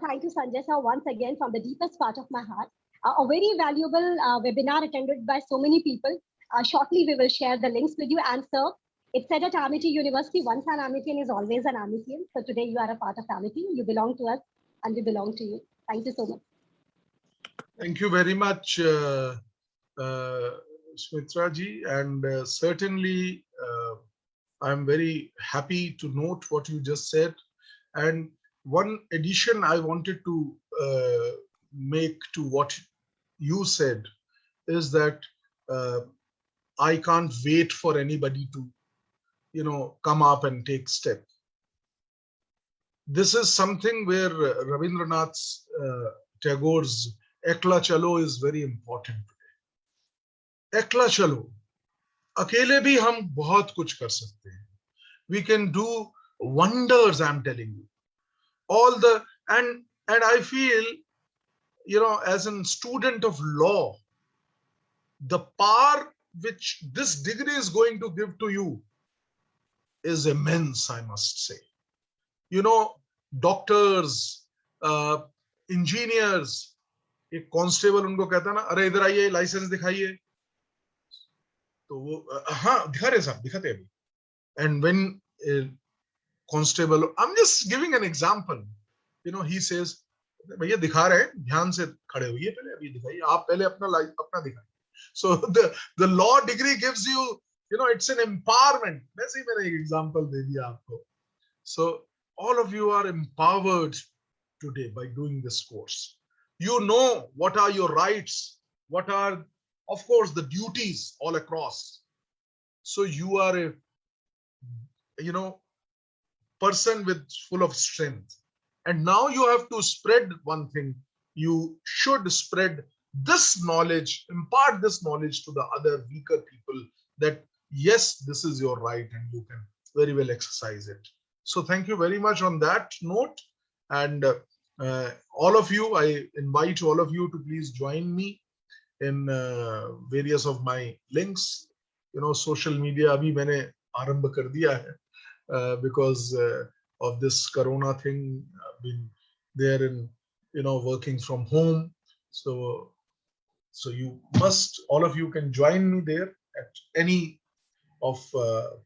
Speaker 3: Thank you, Sanjay sir, once again from the deepest part of my heart. A very valuable webinar attended by so many people. Shortly, we will share the links with you. And sir, it said at Amity University, once an Amityan is always an Amityan. So today you are a part of Amity. You belong to us and we belong to you. Thank you so much.
Speaker 5: Thank you very much, Smitra ji, and certainly I'm very happy to note what you just said. And one addition I wanted to make to what you said is that I can't wait for anybody to, come up and take step. This is something where Rabindranath Tagore's Ekla Chalo is very important today. Ekla Chalo. अकेले भी हम बहुत कुछ कर सकते हैं. We can do wonders, I'm telling you. And I feel, as a student of law, the power which this degree is going to give to you is immense, I must say. You know, doctors, engineers, एक constable उनको कहता ना, अरे इधर आइए, licence दिखाइए, तो वो हाँ दिखा रहे साहब, दिखाते अभी. And when constable, I'm just giving an example, you know, he says, भैया दिखा रहे हैं, ध्यान से खड़े होइए, पहले अभी दिखाइए, आप पहले अपना दिखाइए. So the law degree gives you, you know, it's an empowerment. वैसे ही मैंने एक example दे दिया आपको. So all of you are empowered today by doing this course. You know what are your rights, what are, of course, the duties all across. So you are a, you know, person with full of strength. And now you have to spread one thing. You should spread this knowledge, impart this knowledge to the other weaker people that yes, this is your right and you can very well exercise it. So thank you very much on that note. And all of you, I invite all of you to please join me in various of my links. You know, social media abhi maine आरंभ कर दिया है because of this corona thing. I've been there in, you know, working from home. So you must, all of you can join me there at any of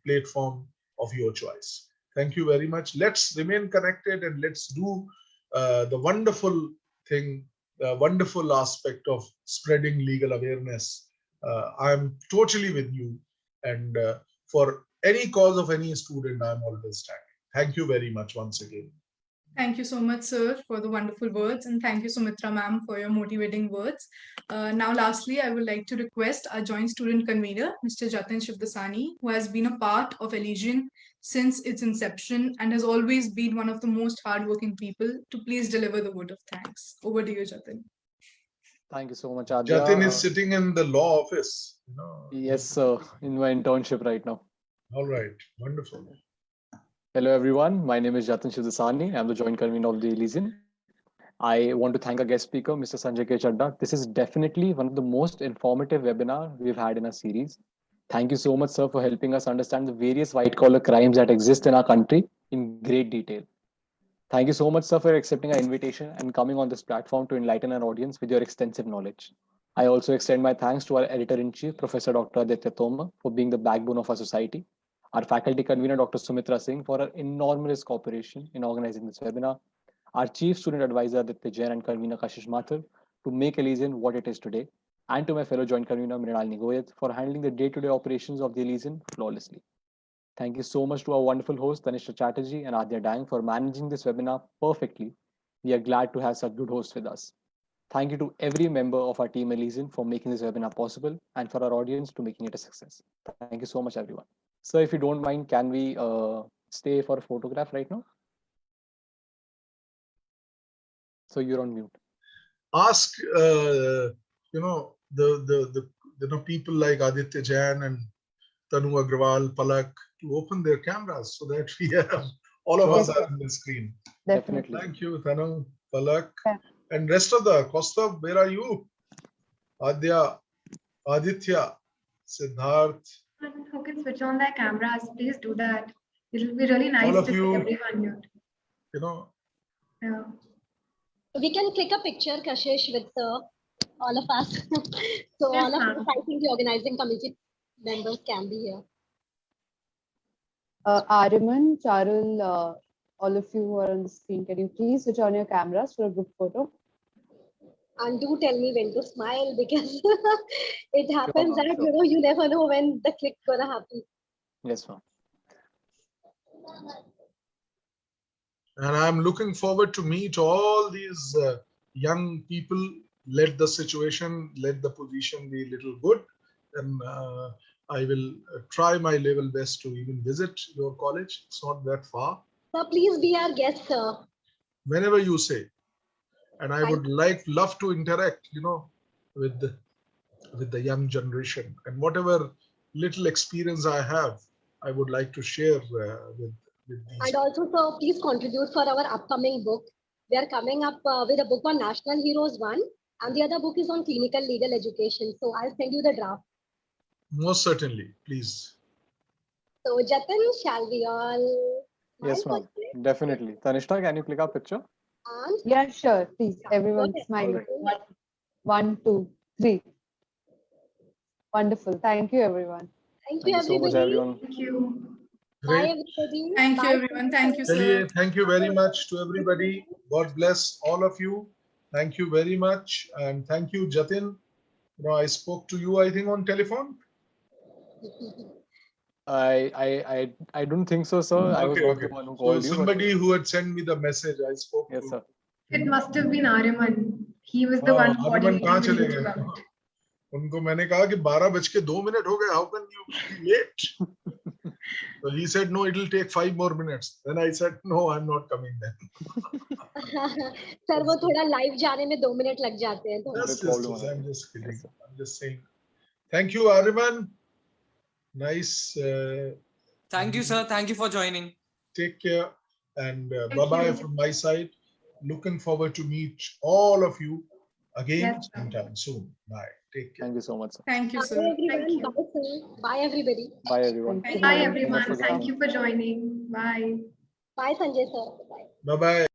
Speaker 5: platform of your choice. Thank you very much. Let's remain connected and let's do the wonderful thing, the wonderful aspect of spreading legal awareness. I'm totally with you, and for any cause of any student, I'm always standing. Thank you very much once again.
Speaker 1: Thank you so much, sir, for the wonderful words, and thank you, Sumitra ma'am, for your motivating words. Now, lastly, I would like to request our joint student convener, Mr. Jatin Shivdasani, who has been a part of Elysian since its inception and has always been one of the most hardworking people, to please deliver the vote of thanks. Over to you, Jatin.
Speaker 6: Thank you so much, Adya.
Speaker 5: Jatin is sitting in the law office. You know.
Speaker 6: Yes, sir, in my internship right now.
Speaker 5: All right, wonderful.
Speaker 6: Hello, everyone. My name is Jatin Shivdasani. I'm the joint convener of the Elysian. I want to thank our guest speaker, Mr. Sanjay K Chadha. This is definitely one of the most informative webinars we've had in our series. Thank you so much, sir, for helping us understand the various white-collar crimes that exist in our country in great detail. Thank you so much, sir, for accepting our invitation and coming on this platform to enlighten our audience with your extensive knowledge. I also extend my thanks to our editor-in-chief, Professor Dr. Aditya Toma, for being the backbone of our society, our faculty convener, Dr. Sumitra Singh, for her enormous cooperation in organizing this webinar, our chief student advisor, Aditya Jain, and convener, Kashish Mathur, to make Elysian what it is today, and to my fellow joint convener, Mrinal Nigoyat, for handling the day-to-day operations of the Elysian flawlessly. Thank you so much to our wonderful hosts, Tanisha Chatterjee and Adya Dang, for managing this webinar perfectly. We are glad to have such good hosts with us. Thank you to every member of our team Elysian for making this webinar possible, and for our audience to making it a success. Thank you so much, everyone. So if you don't mind, can we stay for a photograph right now? So you're on mute.
Speaker 5: Ask, you know, the people like Aditya Jain and Tanu Agrawal, Palak, to open their cameras so that we have all of us are on the screen.
Speaker 6: Definitely.
Speaker 5: Thank you, Tanu, Palak, and rest of the Kostav. Where are you? Adya, Aditya, Siddharth.
Speaker 4: Who can switch on their cameras? Please do that. It'll be really nice
Speaker 5: All of
Speaker 4: to
Speaker 5: you,
Speaker 4: see everyone here.
Speaker 5: You know.
Speaker 4: Yeah.
Speaker 3: We can click a picture, Kashish, with all of us. So
Speaker 4: Yes,
Speaker 3: all of
Speaker 4: ma'am.
Speaker 3: us, I think the organizing committee members can be here.
Speaker 2: Ariman, Charul, all of you who are on the screen, can you please switch on your cameras for a group photo?
Speaker 3: And do tell me when to smile, because it happens that, you know, you never know when the click's gonna happen.
Speaker 6: Yes, ma'am.
Speaker 5: And I'm looking forward to meet all these young people. Let the situation, let the position be a little good. And I will try my level best to even visit your college. It's not that far.
Speaker 3: So please be our guest, sir.
Speaker 5: Whenever you say. And I would love to interact, you know, with the young generation. And whatever little experience I have, I would like to share with these.
Speaker 3: And also, sir, please contribute for our upcoming book. We are coming up with a book on National Heroes 1, and the other book is on clinical legal education. So I'll send you the draft.
Speaker 5: Most certainly, please.
Speaker 3: So, Jatin, shall we all?
Speaker 6: Yes,
Speaker 3: smile
Speaker 6: ma'am.
Speaker 3: for today?
Speaker 6: Definitely. Tanishta, can you click our picture?
Speaker 3: And
Speaker 2: Yeah, sure. Please,
Speaker 3: go
Speaker 2: everyone
Speaker 3: ahead.
Speaker 2: smile.
Speaker 5: Alright.
Speaker 2: 1, 2, 3. Wonderful. Thank you, everyone.
Speaker 3: Thank you,
Speaker 6: Thank you so much,
Speaker 3: everybody.
Speaker 6: everyone.
Speaker 4: Thank you.
Speaker 3: Bye,
Speaker 5: Great.
Speaker 3: everybody.
Speaker 1: Thank you,
Speaker 3: Bye.
Speaker 1: everyone. Thank you, sir.
Speaker 5: Chaliye, thank you very much to everybody. God bless all of you. Thank you very much. And thank you, Jatin. You know, I spoke to you, I think, on telephone.
Speaker 6: I don't think so, sir. I was
Speaker 5: Okay,
Speaker 6: not
Speaker 5: okay.
Speaker 6: the one who
Speaker 5: So
Speaker 6: called you. But
Speaker 5: somebody who had sent me the message, I spoke
Speaker 6: yes,
Speaker 5: to.
Speaker 6: sir.
Speaker 4: It must have been Ariman. He was the one
Speaker 5: Ariman
Speaker 4: coordinating
Speaker 5: कहाँ
Speaker 4: the
Speaker 5: चले
Speaker 4: reach
Speaker 5: गए?
Speaker 4: out.
Speaker 5: उनको मैंने कहा कि 12:02 हो गए. How can you be late? So he said, no, it will take 5 more minutes. Then I said, no, I'm not coming then.
Speaker 3: Sir वो थोड़ा लाइव जाने में 2 मिनट लग जाते हैं तो
Speaker 5: Just,
Speaker 6: problem
Speaker 5: just,
Speaker 6: हो
Speaker 5: I'm
Speaker 6: जाता है.
Speaker 5: just kidding.
Speaker 6: Yes, sir.
Speaker 5: I'm just saying. Thank you, Ariman. Nice.
Speaker 7: Thank you, sir. Thank you for joining.
Speaker 5: Take care and
Speaker 4: Thank
Speaker 5: bye-bye
Speaker 4: you.
Speaker 5: from my side. Looking forward to meet all of you again
Speaker 4: Yes, sir.
Speaker 5: sometime soon. Bye. Take care.
Speaker 6: Thank you so much, sir.
Speaker 1: Thank you,
Speaker 3: bye,
Speaker 1: sir.
Speaker 3: everyone.
Speaker 4: Thank you.
Speaker 3: Bye, sir. Bye, everybody.
Speaker 6: Bye, everyone.
Speaker 2: Thank you.
Speaker 4: Bye,
Speaker 6: Thank you so much
Speaker 4: everyone.
Speaker 6: for
Speaker 4: Thank
Speaker 6: joining.
Speaker 4: you for joining. Bye.
Speaker 3: Bye, Sanjay sir. Bye.
Speaker 5: Bye-bye.